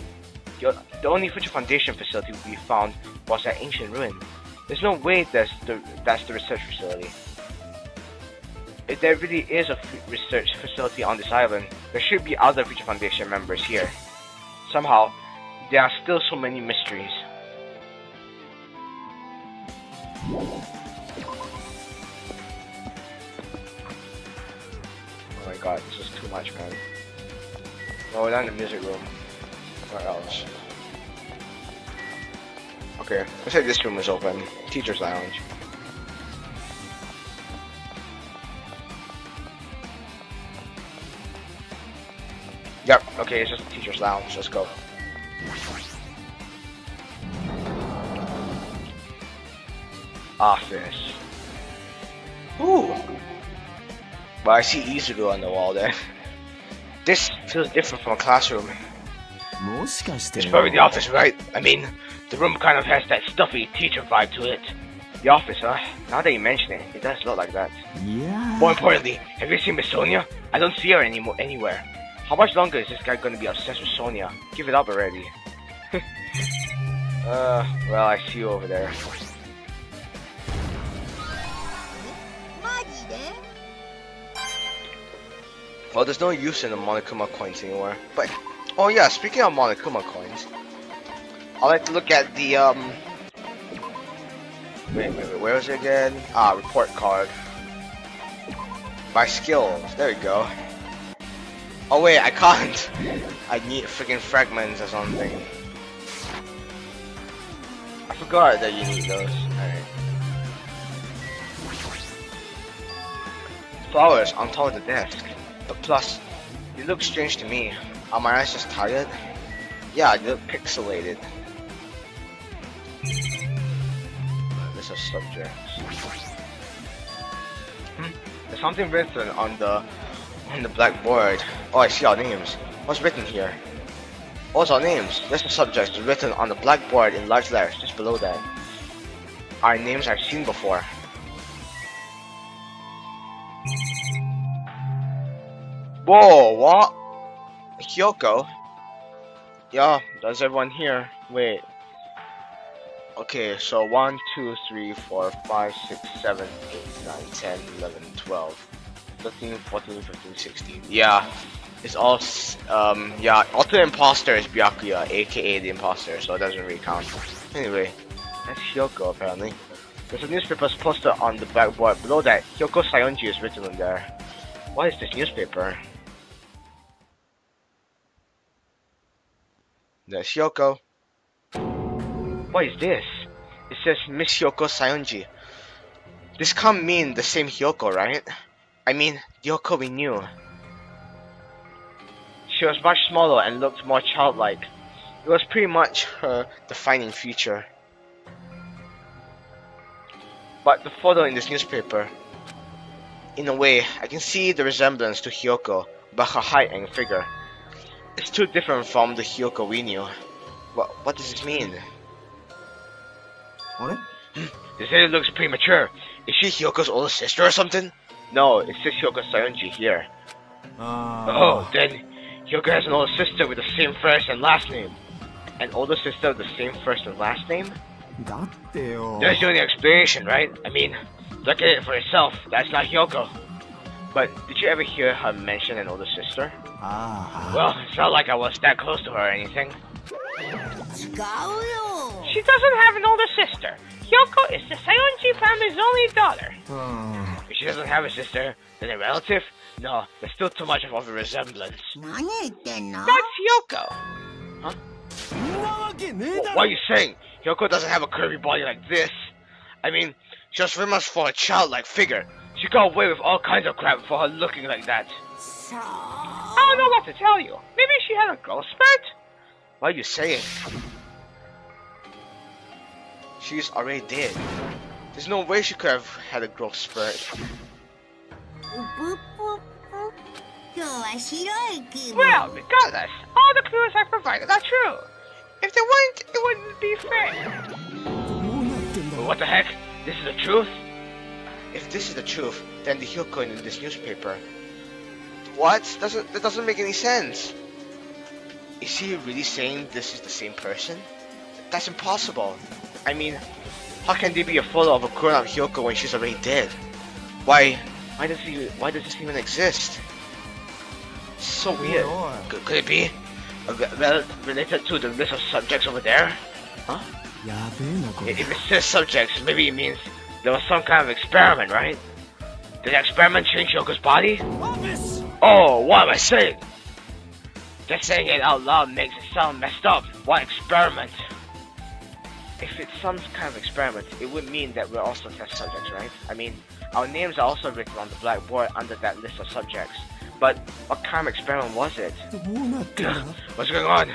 The only Future Foundation facility we found was that ancient ruin. There's no way that's the research facility. If there really is a research facility on this island, there should be other Future Foundation members here. Somehow, there are still so many mysteries. Oh my god, this is too much, man. No, we're not in the music room. Where else? Okay, let's say this room is open. Teacher's lounge. Yep, okay, it's just a teacher's lounge. Let's go. Office. Ooh! But I see Izuku on the wall there. This feels different from a classroom. It's probably the office, right? I mean, the room kind of has that stuffy teacher vibe to it. The office, huh? Now that you mention it, it does look like that. Yeah. More importantly, have you seen Miss Sonia? I don't see her anywhere. How much longer is this guy gonna be obsessed with Sonia? Give it up already. Well, I see you over there. Well, there's no use in the Monokuma coins anymore. But, oh yeah, speaking of Monokuma coins, I like to look at the, wait, where is it again? Ah, report card. My skills, there we go. Oh wait, I can't. I need freaking fragments or something. I forgot that you need those. Alright. Flowers on top of the desk. But plus, you look strange to me. Are my eyes just tired? Yeah, they look pixelated. This is subjects. There's something written on the blackboard. Oh, I see our names. What's written here? What's our names? That's the subjects written on the blackboard in large letters just below that. Our names I've seen before. Whoa, what? Hyoko? Yeah, that's everyone here. Wait. Okay, so 1, 2, 3, 4, 5, 6, 7, 8, 9, 10, 11, 12, 13, 14, 15, 16. Yeah, it's all, yeah, Ultimate Imposter is Byakuya, aka the Imposter, so it doesn't really count. Anyway, that's Hyoko apparently. There's a newspaper posted on the blackboard. Below that, Hyoko Sayonji is written on there. What is this newspaper? There's Hyoko. What is this? It says Miss Hyoko Sayonji. This can't mean the same Hyoko, right? I mean, the Hyoko we knew. She was much smaller and looked more childlike. It was pretty much her defining feature. But the photo in this newspaper, in a way, I can see the resemblance to Hyoko, but her height and figure. It's too different from the Hyoko we knew. What does this mean? This lady looks premature. Is she Hyoko's older sister or something? No, it's just Hyoko Sayonji here. Oh, then Hyoko has an older sister with the same first and last name. An older sister with the same first and last name? There's the only explanation, right? I mean, look at it for yourself. That's not Hyoko. But did you ever hear her mention an older sister? Well, it's not like I was that close to her or anything. She doesn't have an older sister. Hyoko is the Sayonji family's only daughter. If she doesn't have a sister, then a relative? No, there's still too much of a resemblance. That's Hyoko. Huh? What are you saying? Hyoko doesn't have a curvy body like this. I mean, she was famous for a childlike figure. She got away with all kinds of crap for her looking like that. I don't know what to tell you. Maybe she had a growth spurt? What are you saying? She's already dead. There's no way she could have had a growth spurt. Well, regardless, all the clues I provided are true. If they weren't, it wouldn't be fair. But what the heck? This is the truth? If this is the truth, then the Hyoko in this newspaper. What? That doesn't make any sense. Is he really saying this is the same person? That's impossible. I mean, how can there be a photo of a grown-up Hyoko when she's already dead? Why does this even exist? It's so weird. Could it be related to the list of subjects over there? Huh? If it says subjects, maybe it means there was some kind of experiment, right? Did the experiment change Hyoko's body? Oh, what am I saying? Just saying it out loud makes it sound messed up. What experiment? If it's some kind of experiment, it would mean that we're also test subjects, right? I mean, our names are also written on the blackboard under that list of subjects. But what kind of experiment was it? What's going on?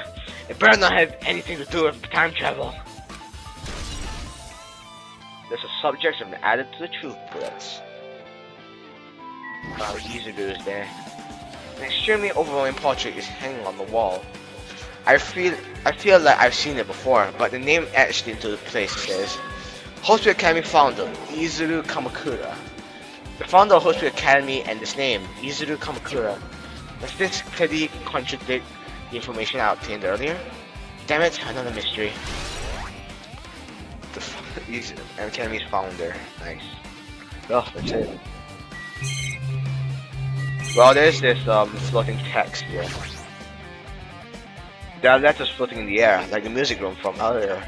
It better not have anything to do with time travel. List of subjects have been added to the truth bullets. Wow, Yuzuru is there. An extremely overwhelming portrait is hanging on the wall. I feel like I've seen it before, but the name etched into the place says Hospital Academy founder Yuzuru Kamakura. The founder of Hospital Academy and this name, Yuzuru Kamakura. Does this clearly contradict the information I obtained earlier? Damn it, another mystery. The Academy's founder. Nice. Well, that's it. Well, there's this floating text here. There are letters floating in the air, like the music room from earlier.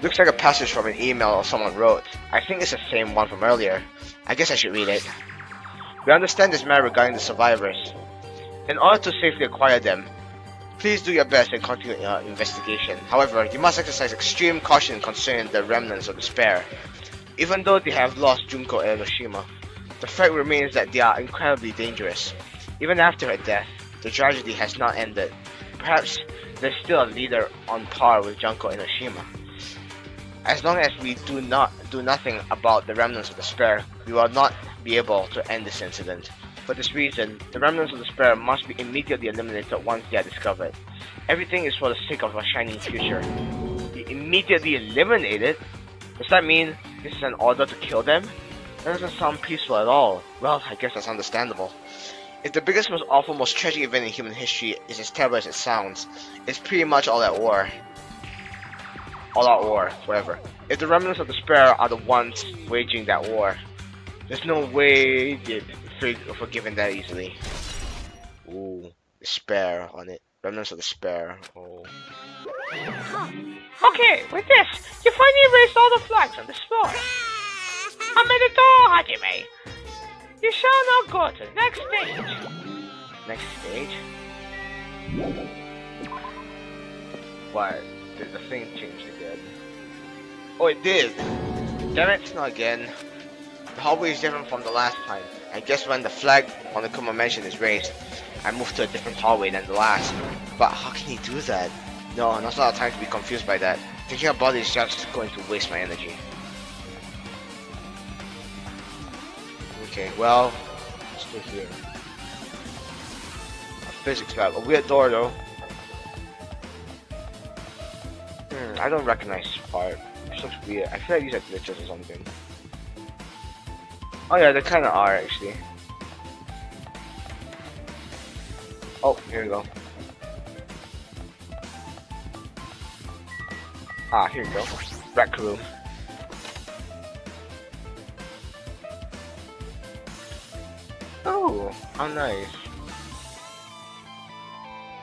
Looks like a passage from an email someone wrote. I think it's the same one from earlier. I guess I should read it. We understand this matter regarding the survivors. In order to safely acquire them, please do your best and continue your investigation. However, you must exercise extreme caution concerning the remnants of despair. Even though they have lost Junko and Enoshima, the fact remains that they are incredibly dangerous. Even after her death, the tragedy has not ended. Perhaps there's still a leader on par with Junko and Enoshima. As long as we do nothing about the remnants of despair, we will not be able to end this incident. For this reason, the remnants of despair must be immediately eliminated once they are discovered. Everything is for the sake of a shining future. Be immediately eliminated? Does that mean this is an order to kill them? That doesn't sound peaceful at all. Well, I guess that's understandable. If the biggest, most awful, most tragic event in human history is as terrible as it sounds, it's pretty much all at war. All out war, whatever. If the remnants of despair are the ones waging that war, there's no way they'd be forgiven that easily. Ooh, despair on it. Remnants of despair. Oh. Okay, with this, you finally erased all the flags on this floor. Omedetou, Hajime! You shall now go to the next stage. Next stage? What? Did the thing change again? Oh, it did! Damn it, not again. The hallway is different from the last time. I guess when the flag on the Kuma mansion is raised, I move to a different hallway than the last. But how can he do that? No, not a lot of time to be confused by that. Thinking about it is just going to waste my energy. Okay, well, still here. A physics lab. A weird door though. I don't recognize this part. This looks weird. I feel like these are glitches or something. Oh yeah, they kinda are actually. Oh, here we go. Ah, here we go. Rec room. Oh, how nice.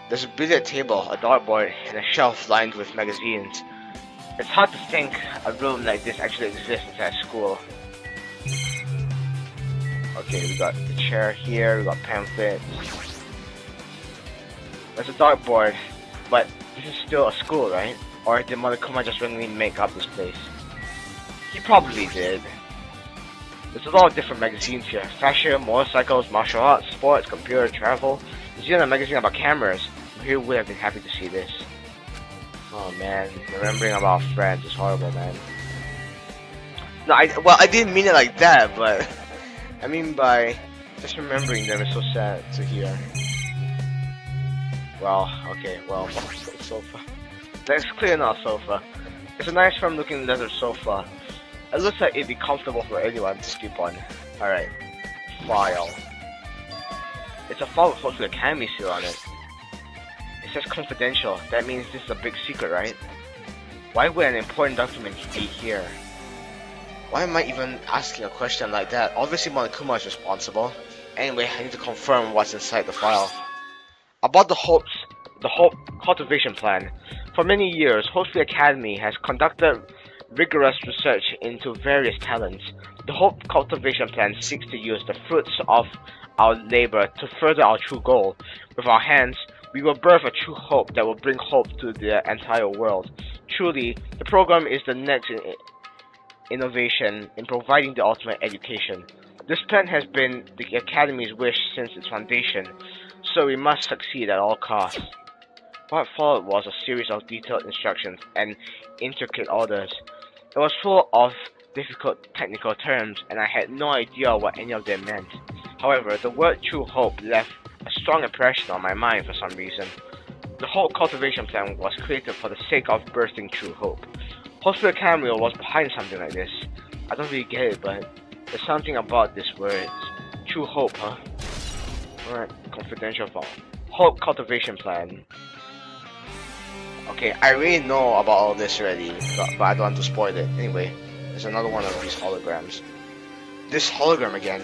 There's a billiard table, a dartboard, and a shelf lined with magazines. It's hard to think a room like this actually exists at school. Okay, we got the chair here, we got pamphlets. There's a dartboard, but this is still a school, right? Or did Monokuma just randomly make up this place? He probably did. There's a lot of different magazines here. Fashion, motorcycles, martial arts, sports, computer, travel. There's even a magazine about cameras. Who would have been happy to see this? Oh man, remembering about friends is horrible, man. No, I didn't mean it like that, but I mean by just remembering them is so sad to hear. Well, okay, well, sofa. Let's clear our sofa. It's a nice firm looking leather sofa. It looks like it'd be comfortable for anyone to sleep on. Alright. File. It's a file with hopefully a Academy seal on it. It says confidential. That means this is a big secret, right? Why would an important document be here? Why am I even asking a question like that? Obviously Monokuma is responsible. Anyway, I need to confirm what's inside the file. About the Hope cultivation plan. For many years, Hopefully Academy has conducted rigorous research into various talents. The Hope cultivation plan seeks to use the fruits of our labor to further our true goal. With our hands, we will birth a true hope that will bring hope to the entire world. Truly, the program is the next innovation in providing the ultimate education. This plan has been the Academy's wish since its foundation, so we must succeed at all costs. What followed was a series of detailed instructions and intricate orders. It was full of difficult technical terms, and I had no idea what any of them meant. However, the word True Hope left a strong impression on my mind for some reason. The whole cultivation plan was created for the sake of birthing True Hope. Hopefully Academy was behind something like this. I don't really get it, but there's something about this word. True Hope, huh? Alright, confidential file. Hope cultivation plan. Okay, I really know about all this already, but I don't want to spoil it. Anyway, there's another one of these holograms. This hologram again.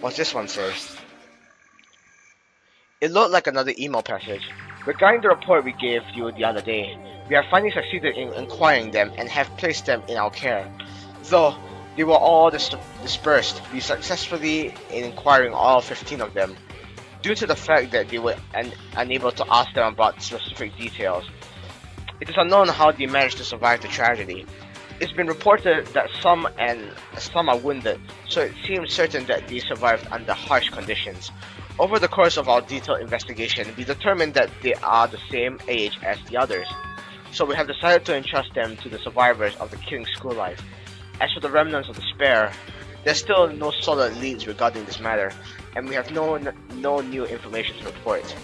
What's this one say? It looked like another email passage. Regarding the report we gave you the other day, we have finally succeeded in acquiring them and have placed them in our care. Though they were all dispersed, we successfully in acquiring all 15 of them. Due to the fact that they were unable to ask them about specific details, it is unknown how they managed to survive the tragedy. It's been reported that some are wounded, so it seems certain that they survived under harsh conditions. Over the course of our detailed investigation, we determined that they are the same age as the others, so we have decided to entrust them to the survivors of the killing school life. As for the remnants of the spare, there's still no solid leads regarding this matter, and we have no new information to report.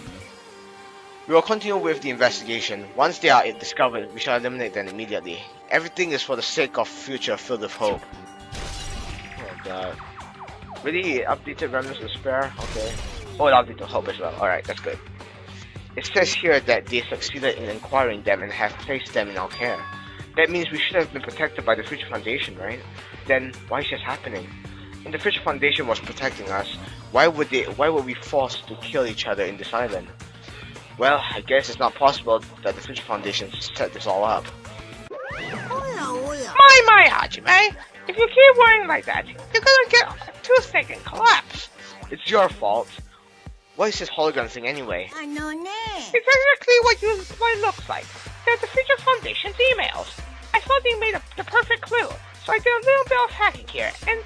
We will continue with the investigation. Once they are discovered, we shall eliminate them immediately. Everything is for the sake of future filled with hope. Oh god. Really? Updated remnants of spare? Okay. Oh, it updated hope as well. Alright, that's good. It says here that they succeeded in acquiring them and have placed them in our care. That means we should have been protected by the Future Foundation, right? Then, why is this happening? If the Future Foundation was protecting us, why were we forced to kill each other in this island? Well, I guess it's not possible that the Future Foundation set this all up. My, Hajime! If you keep worrying like that, you're gonna get toothache and collapse. It's your fault. What is this hologram thing anyway? It's exactly what it looks like. They're the Future Foundation's emails. I thought they made the perfect clue, so I did a little bit of hacking here, and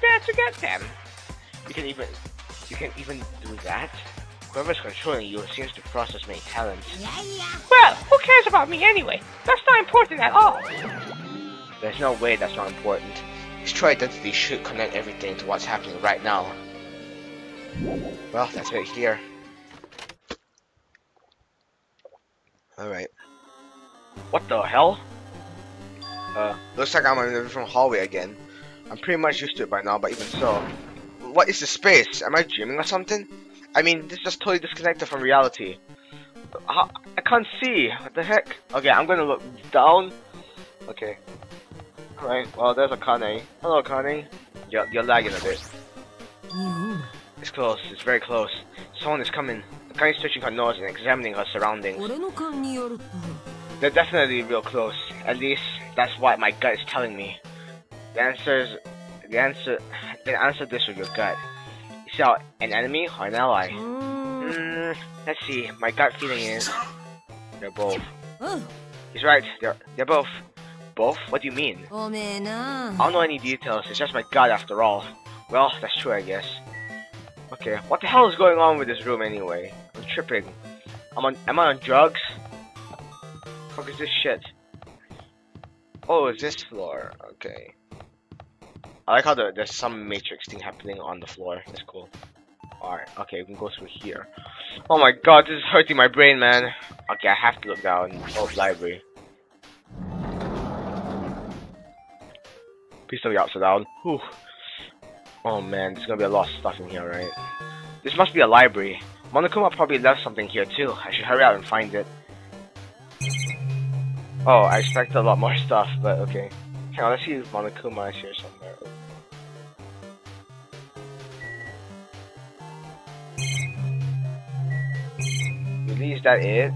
there to get them. You can even do that? Whoever's controlling you seems to process many talents. Well, who cares about me anyway? That's not important at all. There's no way that's not important. His true identity should connect everything to what's happening right now. Well, that's it here. Alright. What the hell? Looks like I'm in a different hallway again. I'm pretty much used to it by now, but even so. What is this space? Am I dreaming or something? I mean, this is just totally disconnected from reality. I can't see. What the heck? Okay, I'm gonna look down. Okay. Alright, well, there's Akane. Hello, Akane. You're lagging a bit. It's close. It's very close. Someone is coming. Akane's touching her nose and examining her surroundings. They're definitely real close. At least, that's what my gut is telling me. Answer this with your gut. You see how an enemy or an ally? Let's see. My gut feeling is they're both. He's right. They're both. Both? What do you mean? I don't know any details. It's just my gut after all. Well, that's true, I guess. Okay. What the hell is going on with this room anyway? I'm tripping. Am I on drugs? What is this shit? Oh, it's this floor. Okay. I like how there's some matrix thing happening on the floor. That's cool. Alright, okay, we can go through here. Oh my god, this is hurting my brain, man. Okay, I have to look down. Oh, library. Please don't be upside down. Whew. Oh man, there's gonna be a lot of stuff in here, right? This must be a library. Monokuma probably left something here too. I should hurry out and find it. Oh, I expected a lot more stuff, but okay. Hang on, let's see if Monokuma is here somewhere. Really, is that it?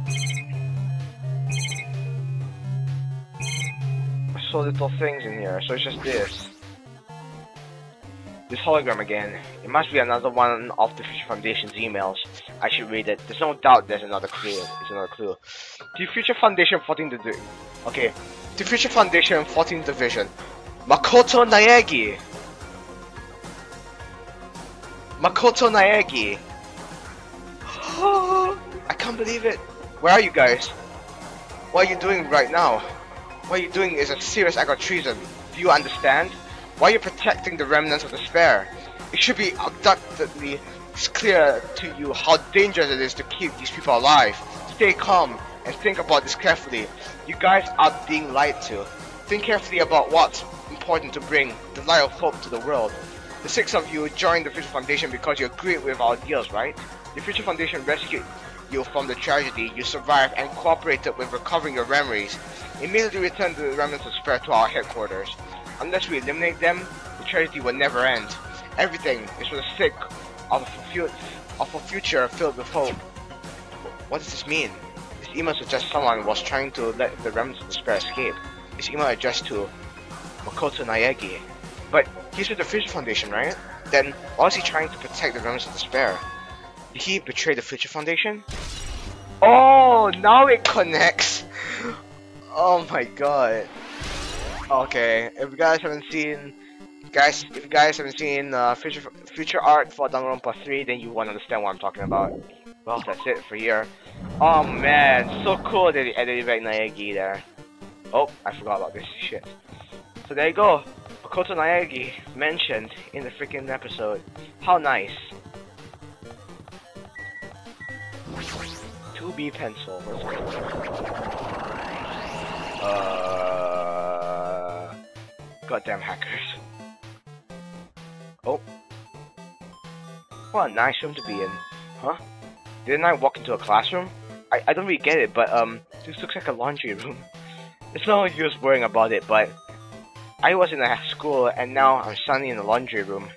I saw little things in here, so it's just this. This hologram again. It must be another one of the Future Foundation's emails. I should read it. There's no doubt there's another clue. There's another clue. The Future Foundation 14th Division. Okay. The Future Foundation 14th Division. Makoto Naegi. Makoto Naegi. I can't believe it. Where are you guys? What are you doing right now? What you're doing is a serious act of treason. Do you understand? Why are you protecting the remnants of the spare? It should be abundantly clear to you how dangerous it is to keep these people alive. Stay calm and think about this carefully. You guys are being lied to. Think carefully about what's important to bring the light of hope to the world. The 6 of you joined the Future Foundation because you agreed with our deals, right? The Future Foundation rescued you from the tragedy, you survived and cooperated with recovering your memories. Immediately return the remnants of spare to our headquarters. Unless we eliminate them, the tragedy will never end. Everything is for the sake of a future filled with hope. What does this mean? This email suggests someone was trying to let the remnants of the spare escape. This email addressed to Makoto Naegi. But he's with the Future Foundation, right? Then why was he trying to protect the remnants of the spare? Did he betray the Future Foundation? Oh, now it connects! Oh my god. Okay, if you guys haven't seen future art for DanganRonpa 3, then you won't understand what I'm talking about. Well, that's it for here. Oh man, so cool that they added back Naegi there. Oh, I forgot about this shit. So there you go. Makoto Naegi mentioned in the freaking episode. How nice. 2B pencil. Let's go. Goddamn hackers. Oh. What a nice room to be in. Huh? Didn't I walk into a classroom? I don't really get it, but this looks like a laundry room. It's no use worrying about it, but I was in a school and now I'm suddenly in a laundry room.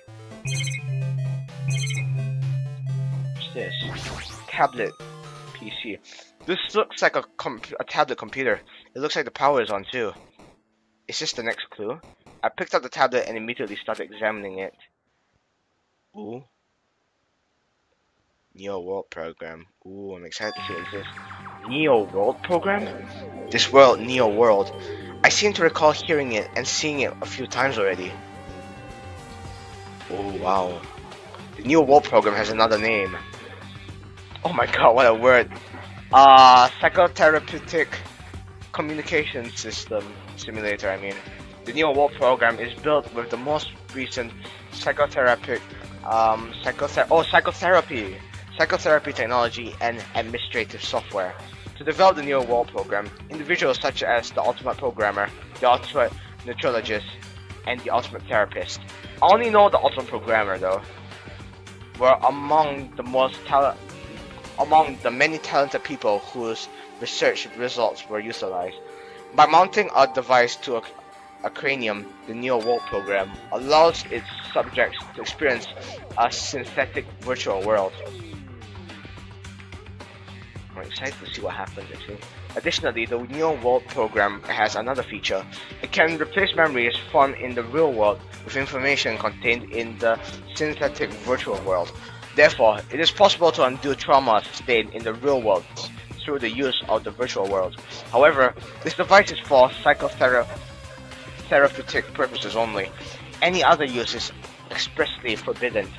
What's this? Tablet PC. This looks like a tablet computer. It looks like the power is on too. Is this the next clue? I picked up the tablet and immediately started examining it. Ooh. Neo World Program. Ooh, I'm excited to see what this is. Neo World Program? This world, Neo World. I seem to recall hearing it and seeing it a few times already. Oh wow. The Neo World Program has another name. Oh my god, what a word. Psychotherapeutic communication system simulator, I mean. The Neo World Program is built with the most recent psychotherapy technology and administrative software. To develop the Neo World program, individuals such as the Ultimate Programmer, the Ultimate Neutrologist, and the Ultimate Therapist. I only know the Ultimate Programmer though. Were among the many talented people whose research results were utilized. By mounting a device to a cranium, the Neo World program allows its subjects to experience a synthetic virtual world. I'm excited to see what happens actually. Additionally, the Neo World program has another feature. It can replace memories formed in the real world with information contained in the synthetic virtual world. Therefore, it is possible to undo trauma sustained in the real world through the use of the virtual world. However, this device is for psychotherapeutic purposes only. Any other use is expressly forbidden.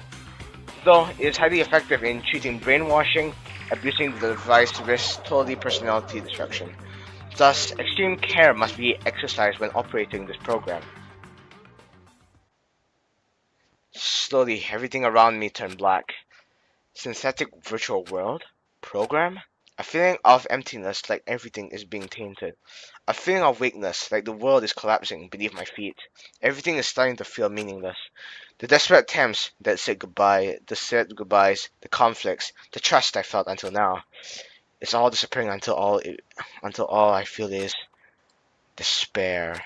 Though it is highly effective in treating brainwashing, abusing the device risks total personality destruction. Thus, extreme care must be exercised when operating this program. Slowly, everything around me turned black. Synthetic virtual world? Program? A feeling of emptiness, like everything is being tainted. A feeling of weakness, like the world is collapsing beneath my feet. Everything is starting to feel meaningless. The desperate attempts that said goodbye, the said goodbyes, the conflicts, the trust I felt until now. It's all disappearing until all I feel is despair.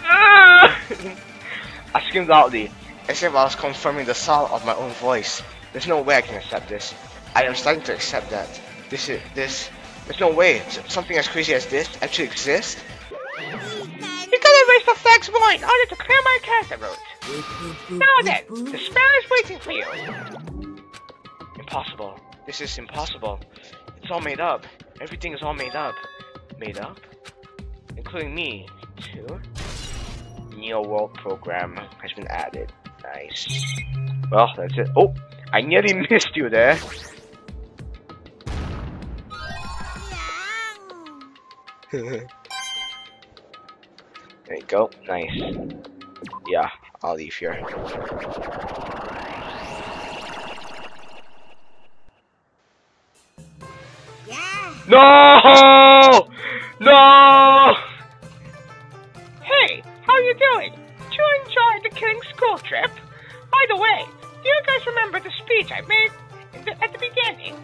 I screamed loudly, as if I was confirming the sound of my own voice. There's no way I can accept this. I am starting to accept that. There's no way something as crazy as this actually exists. You gotta erase the facts more in order to clear my character route. Now then, despair is waiting for you. Impossible. This is impossible. It's all made up. Everything is all made up. Made up? Including me, too? Neo World program has been added. Nice. Well, that's it. Oh! I nearly missed you there. There you go. Nice. Yeah, I'll leave here. No! No! Hey, how you doing? Did you enjoy the killing school trip? By the way, do you guys remember the speech I made at the beginning?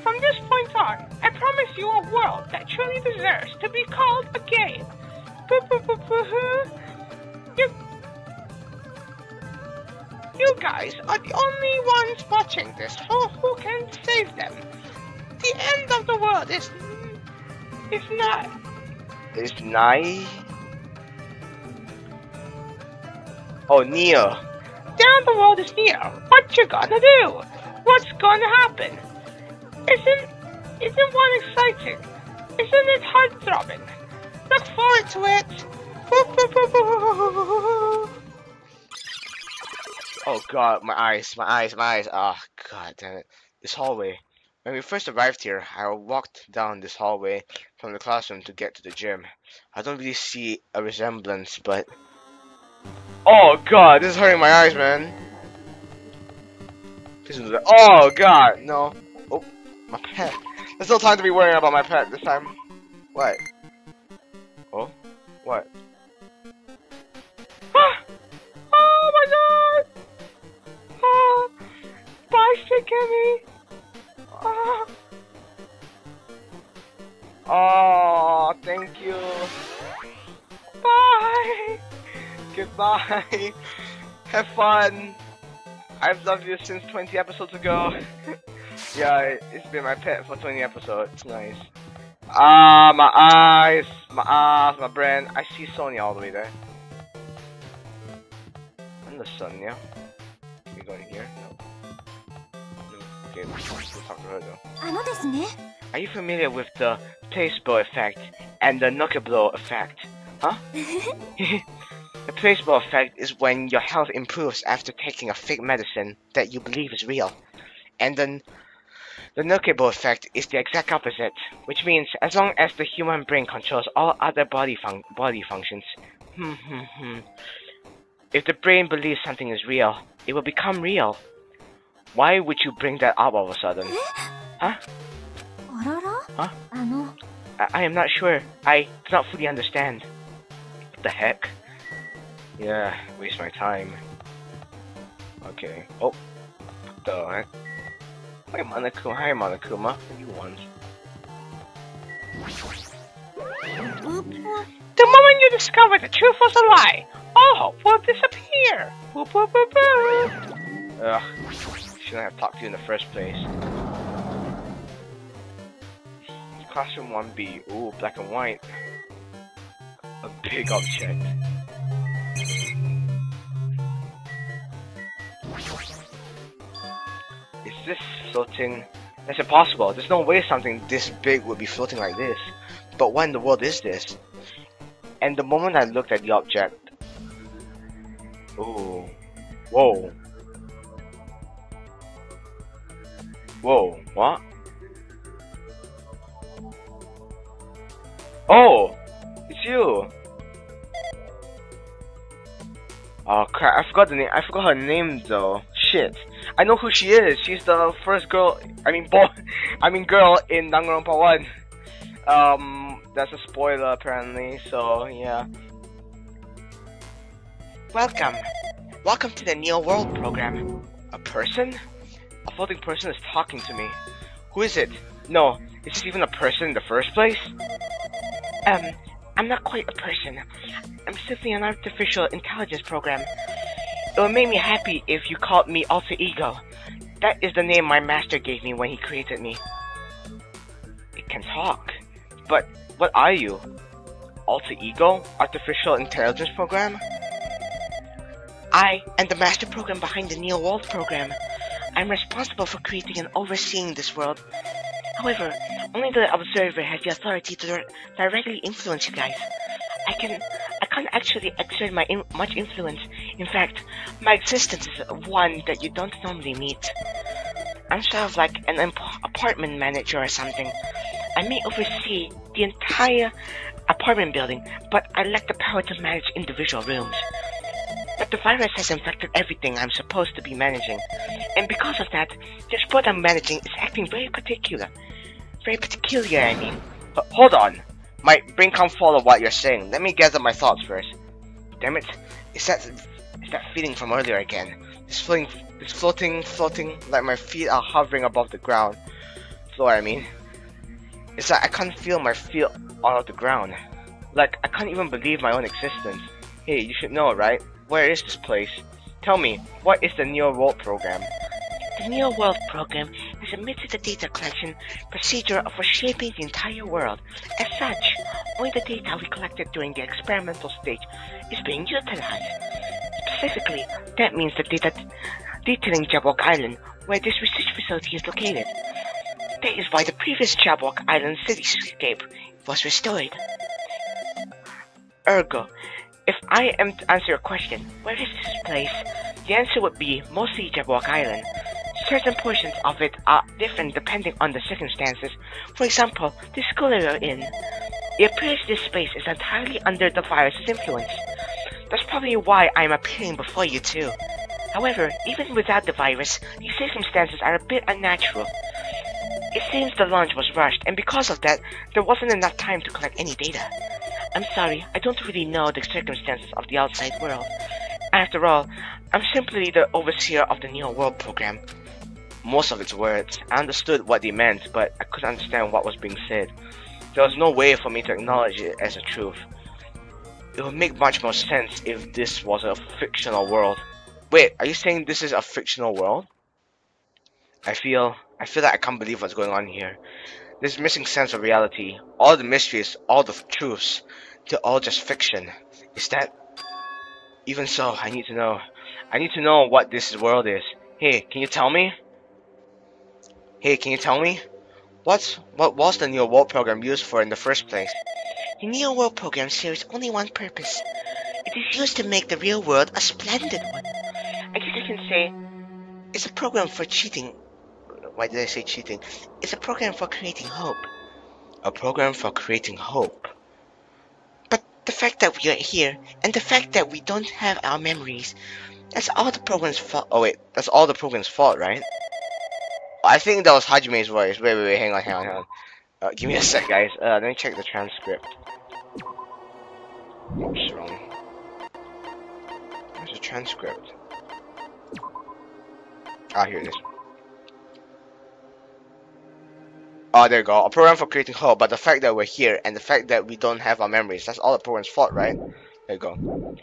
From this point on, I promise you a world that truly deserves to be called a game. You guys are the only ones watching this who can save them. The end of the world is not. It's nigh. Oh, Neo. The end of the world is near. What you gonna do? What's gonna happen? Isn't one exciting? Isn't it heart-throbbing? Look forward to it. Oh god, my eyes. Ah, god damn it. This hallway. When we first arrived here, I walked down this hallway from the classroom to get to the gym. I don't really see a resemblance, but... Oh god, this is hurting my eyes, man. Oh god, no. Oh, my pet. There's no time to be worrying about my pet this time. What? Oh? What? Oh my god! Oh, bye, Shikemi. Oh, thank you. Bye. Goodbye. Have fun. I've loved you since 20 episodes ago. Yeah, it's been my pet for 20 episodes. Nice. Ah, my eyes, my ass, my brain. I see Sonia all the way there. I'm the Sonia. Can we go in here? No. Okay, we'll talk to her though. Are you familiar with the placebo effect and the Nokeblow effect? Huh? The placebo effect is when your health improves after taking a fake medicine that you believe is real. And then the Nokeblow effect is the exact opposite, which means as long as the human brain controls all other body functions. If the brain believes something is real, it will become real. Why would you bring that up all of a sudden? Huh? Huh? I am not sure. I do not fully understand. What the heck? Yeah, waste my time. Okay. Oh. What the heck? Hi, Monokuma. Hi, Monokuma. What do you want? The moment you discover the truth was a lie, all hope will disappear. Boop, boop, boop, boop. Ugh. Shouldn't have talked to you in the first place. Classroom 1B. Ooh, black and white. A big object. Is this floating? That's impossible. There's no way something this big would be floating like this. But what in the world is this? And the moment I looked at the object... Ooh. Whoa. Whoa. What? Oh! It's you! Oh crap, I forgot the name. I forgot her name though. Shit. I know who she is. She's the first girl, girl in DanganRonpa 1. That's a spoiler apparently, so yeah. Welcome. Welcome to the Neo World program. A person? A floating person is talking to me. Who is it? No, is this even a person in the first place? I'm not quite a person. I'm simply an artificial intelligence program. It would make me happy if you called me Alter Ego. That is the name my master gave me when he created me. It can talk. But what are you? Alter Ego? Artificial intelligence program? I am the master program behind the Neo World program. I'm responsible for creating and overseeing this world. However, only the observer has the authority to directly influence you guys. I can't actually exert much influence. In fact, my existence is one that you don't normally meet. I'm sort of like an apartment manager or something. I may oversee the entire apartment building, but I lack the power to manage individual rooms. But the virus has infected everything I'm supposed to be managing, and because of that, this world I'm managing is acting very peculiar, I mean. But hold on, my brain can't follow what you're saying. Let me gather my thoughts first. Damn it, is that feeling from earlier again? This floating, like my feet are hovering above the ground. Floor, I mean. It's that I can't feel my feet on the ground. Like, I can't even believe my own existence. Hey, you should know, right? Where is this place? Tell me, what is the Neo World program? The Neo World program is admitted the data collection procedure for shaping the entire world. As such, only the data we collected during the experimental stage is being utilized. Specifically, that means the data detailing Jabok Island, where this research facility is located. That is why the previous Jabok Island cityscape was restored. Ergo, if I am to answer your question, where is this place? The answer would be mostly Jabok Island. Certain portions of it are different depending on the circumstances. For example, the school we are in. It appears this space is entirely under the virus's influence. That's probably why I am appearing before you too. However, even without the virus, these circumstances are a bit unnatural. It seems the launch was rushed, and because of that, there wasn't enough time to collect any data. I'm sorry, I don't really know the circumstances of the outside world. After all, I'm simply the overseer of the Neo World program. Most of its words, I understood what they meant, but I couldn't understand what was being said. There was no way for me to acknowledge it as a truth. It would make much more sense if this was a fictional world. Wait, are you saying this is a fictional world? I feel that I can't believe what's going on here. This missing sense of reality, all the mysteries, all the truths, they're all just fiction. Is that... Even so, I need to know. I need to know what this world is. Hey, can you tell me? Hey, can you tell me? What was the Neo World program used for in the first place? The Neo World program serves only one purpose. It is used to make the real world a splendid one. I guess I can say it's a program for cheating. Why did I say cheating? It's a program for creating hope. A program for creating hope. But the fact that we are here, and the fact that we don't have our memories, that's all the program's fault. Oh wait, that's all the program's fault, right? I think that was Hajime's voice. Wait, hang on. Give me a sec, guys. Let me check the transcript. Oops, wrong. Where's the transcript? Ah, here it is. Oh, there you go. A program for creating hope, but the fact that we're here and the fact that we don't have our memories, that's all the program's fault, right? There you go.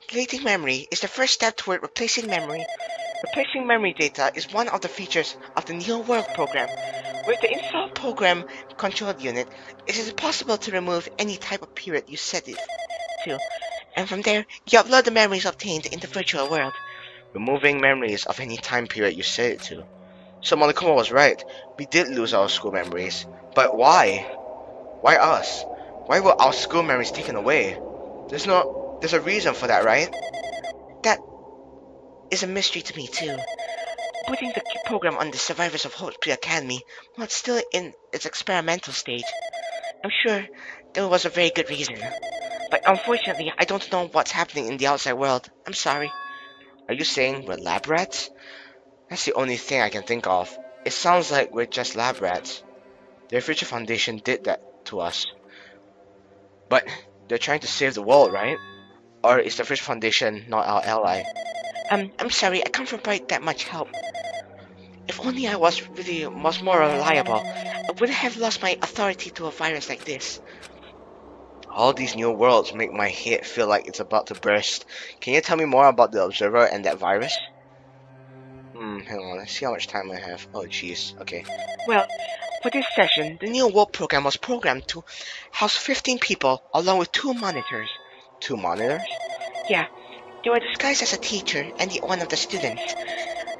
Creating memory is the first step toward replacing memory. Replacing memory data is one of the features of the Neo World program. With the installed program control unit, it is possible to remove any type of period you set it to. And from there, you upload the memories obtained in the virtual world. Removing memories of any time period you set it to. So Monokuma was right. We did lose our school memories. But why? Why us? Why were our school memories taken away? There's a reason for that, right? That is a mystery to me too. Putting the program on the Survivors of Hope Pre-Academy while it's still in its experimental stage. I'm sure there was a very good reason. But unfortunately, I don't know what's happening in the outside world. I'm sorry. Are you saying we're lab rats? That's the only thing I can think of. It sounds like we're just lab rats. The Future Foundation did that to us. But they're trying to save the world, right? Or is the Future Foundation not our ally? I'm sorry, I can't provide that much help. If only I was more reliable, I wouldn't have lost my authority to a virus like this. All these new worlds make my head feel like it's about to burst. Can you tell me more about the Observer and that virus? Hang on, let's see how much time I have. Oh jeez, okay. Well, for this session, the Neo World program was programmed to house 15 people along with 2 monitors. 2 monitors? Yeah, they were disguised as a teacher and one of the students.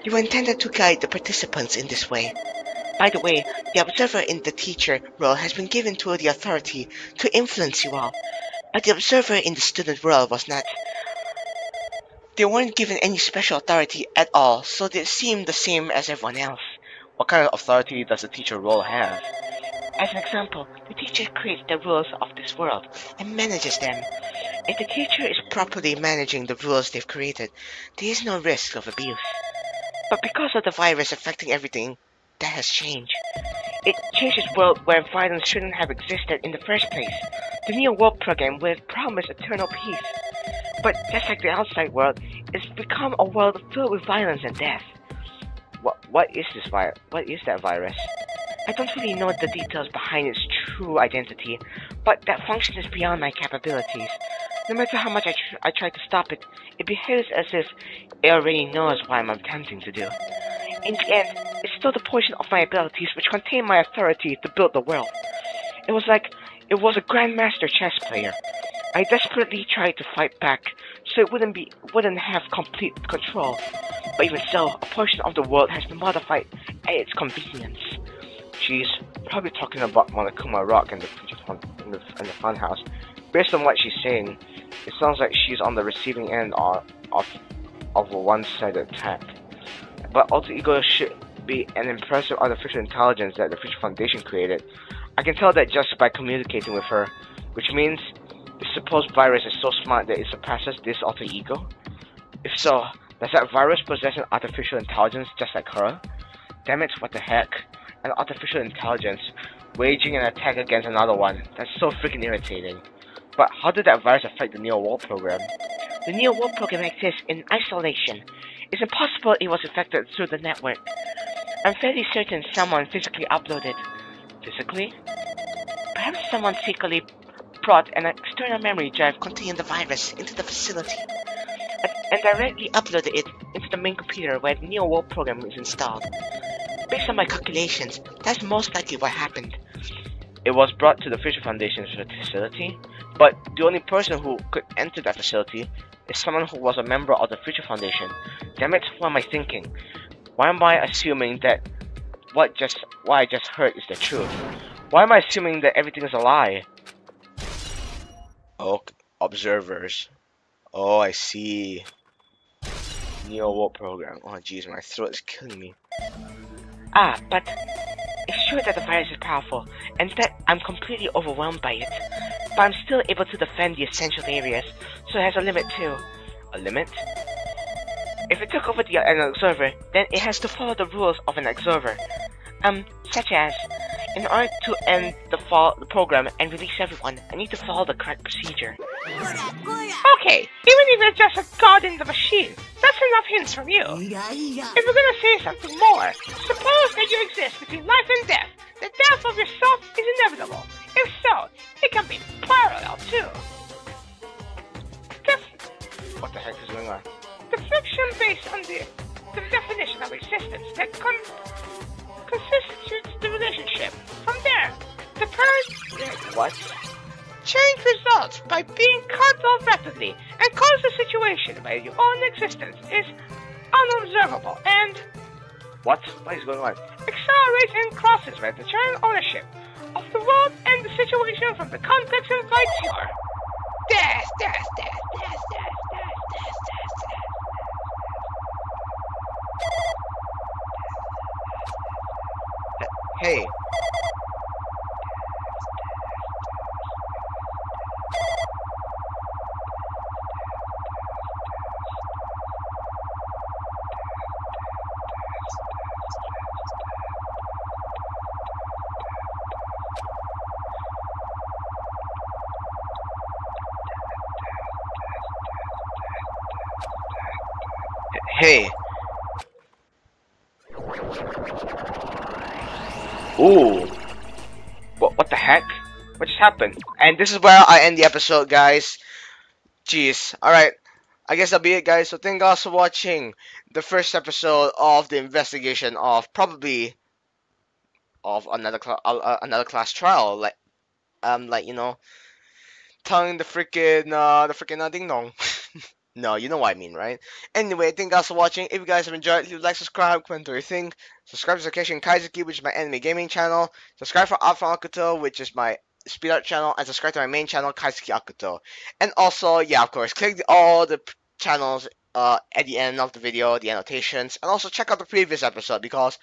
They were intended to guide the participants in this way. By the way, the observer in the teacher role has been given to the authority to influence you all, but the observer in the student role was not. They weren't given any special authority at all, so they seemed the same as everyone else. What kind of authority does the teacher role have? As an example, the teacher creates the rules of this world and manages them. If the teacher is properly managing the rules they've created, there is no risk of abuse. But because of the virus affecting everything, that has changed. It changed this world where violence shouldn't have existed in the first place. The Neo World program will promise eternal peace. But just like the outside world, it's become a world filled with violence and death. What is this virus? What is that virus? I don't really know the details behind its true identity, but that function is beyond my capabilities. No matter how much I try to stop it, it behaves as if it already knows what I'm attempting to do. In the end, it stole the portion of my abilities which contain my authority to build the world. It was like it was a grandmaster chess player. I desperately tried to fight back, so it wouldn't have complete control. But even so, a portion of the world has been modified at its convenience. She's probably talking about Monokuma Rock and the funhouse. Based on what she's saying, it sounds like she's on the receiving end of a one-sided attack. But Alter Ego should be an impressive artificial intelligence that the Future Foundation created. I can tell that just by communicating with her, which means the supposed virus is so smart that it surpasses this Alter Ego? If so, does that virus possess an artificial intelligence just like her? Damn it, what the heck? An artificial intelligence waging an attack against another one. That's so freaking irritating. But how did that virus affect the Neo World program? The Neo World program exists in isolation. It's impossible it was affected through the network. I'm fairly certain someone physically uploaded. Physically? Perhaps someone secretly brought an external memory drive containing the virus into the facility and directly uploaded it into the main computer where the Neo World program is installed. Based on my calculations, that's most likely what happened. It was brought to the Future Foundation's facility, but the only person who could enter that facility is someone who was a member of the Future Foundation. Damn it, what am I thinking? Why am I assuming that what I just heard is the truth? Why am I assuming that everything is a lie? Oh, observers. Oh, I see. Neo World program. Oh jeez, my throat is killing me. But it's true that the virus is powerful, and that I'm completely overwhelmed by it. But I'm still able to defend the essential areas, so it has a limit too. A limit? If it took over an observer, then it has to follow the rules of an observer. Such as, In order to end the program and release everyone, I need to follow the correct procedure. Okay, even if you're just a god in the machine, that's enough hints from you. If you're gonna say something more, suppose that you exist between life and death. The death of yourself is inevitable. If so, it can be parallel too. What the heck is going on? The fiction based on the definition of existence that constitutes the relationship. From there, the What? change results by being cut off rapidly and cause a situation where your own existence is unobservable and What is going on? accelerates and crosses where the turn ownership of the world and the situation from the context invites your death. Hey. Hey. Ooh. What the heck? What just happened? And this is where I end the episode, guys. Jeez. Alright. I guess that'll be it, guys. So thank you guys for watching the first episode of the investigation of probably of another class trial. Like you know, telling the freaking ding dong. No, you know what I mean, right? Anyway, thank you guys for watching. If you guys have enjoyed, leave a like, subscribe, comment your thing. Subscribe to Sakeshi&Kaizaki, which is my anime gaming channel. Subscribe for ArtFromAkuto, which is my speed art channel. And subscribe to my main channel, Kaizaki Akuto. And also, yeah, of course, click all the channels at the end of the video, the annotations. And also check out the previous episode, because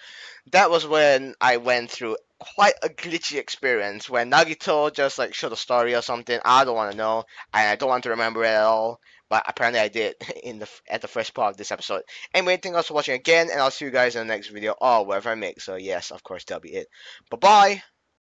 that was when I went through quite a glitchy experience when Nagito just like showed a story or something. I don't want to know, and I don't want to remember it at all. But apparently I did at the first part of this episode. Anyway, thank you guys for watching again, and I'll see you guys in the next video or whatever I make. So yes, of course, that'll be it. Bye bye.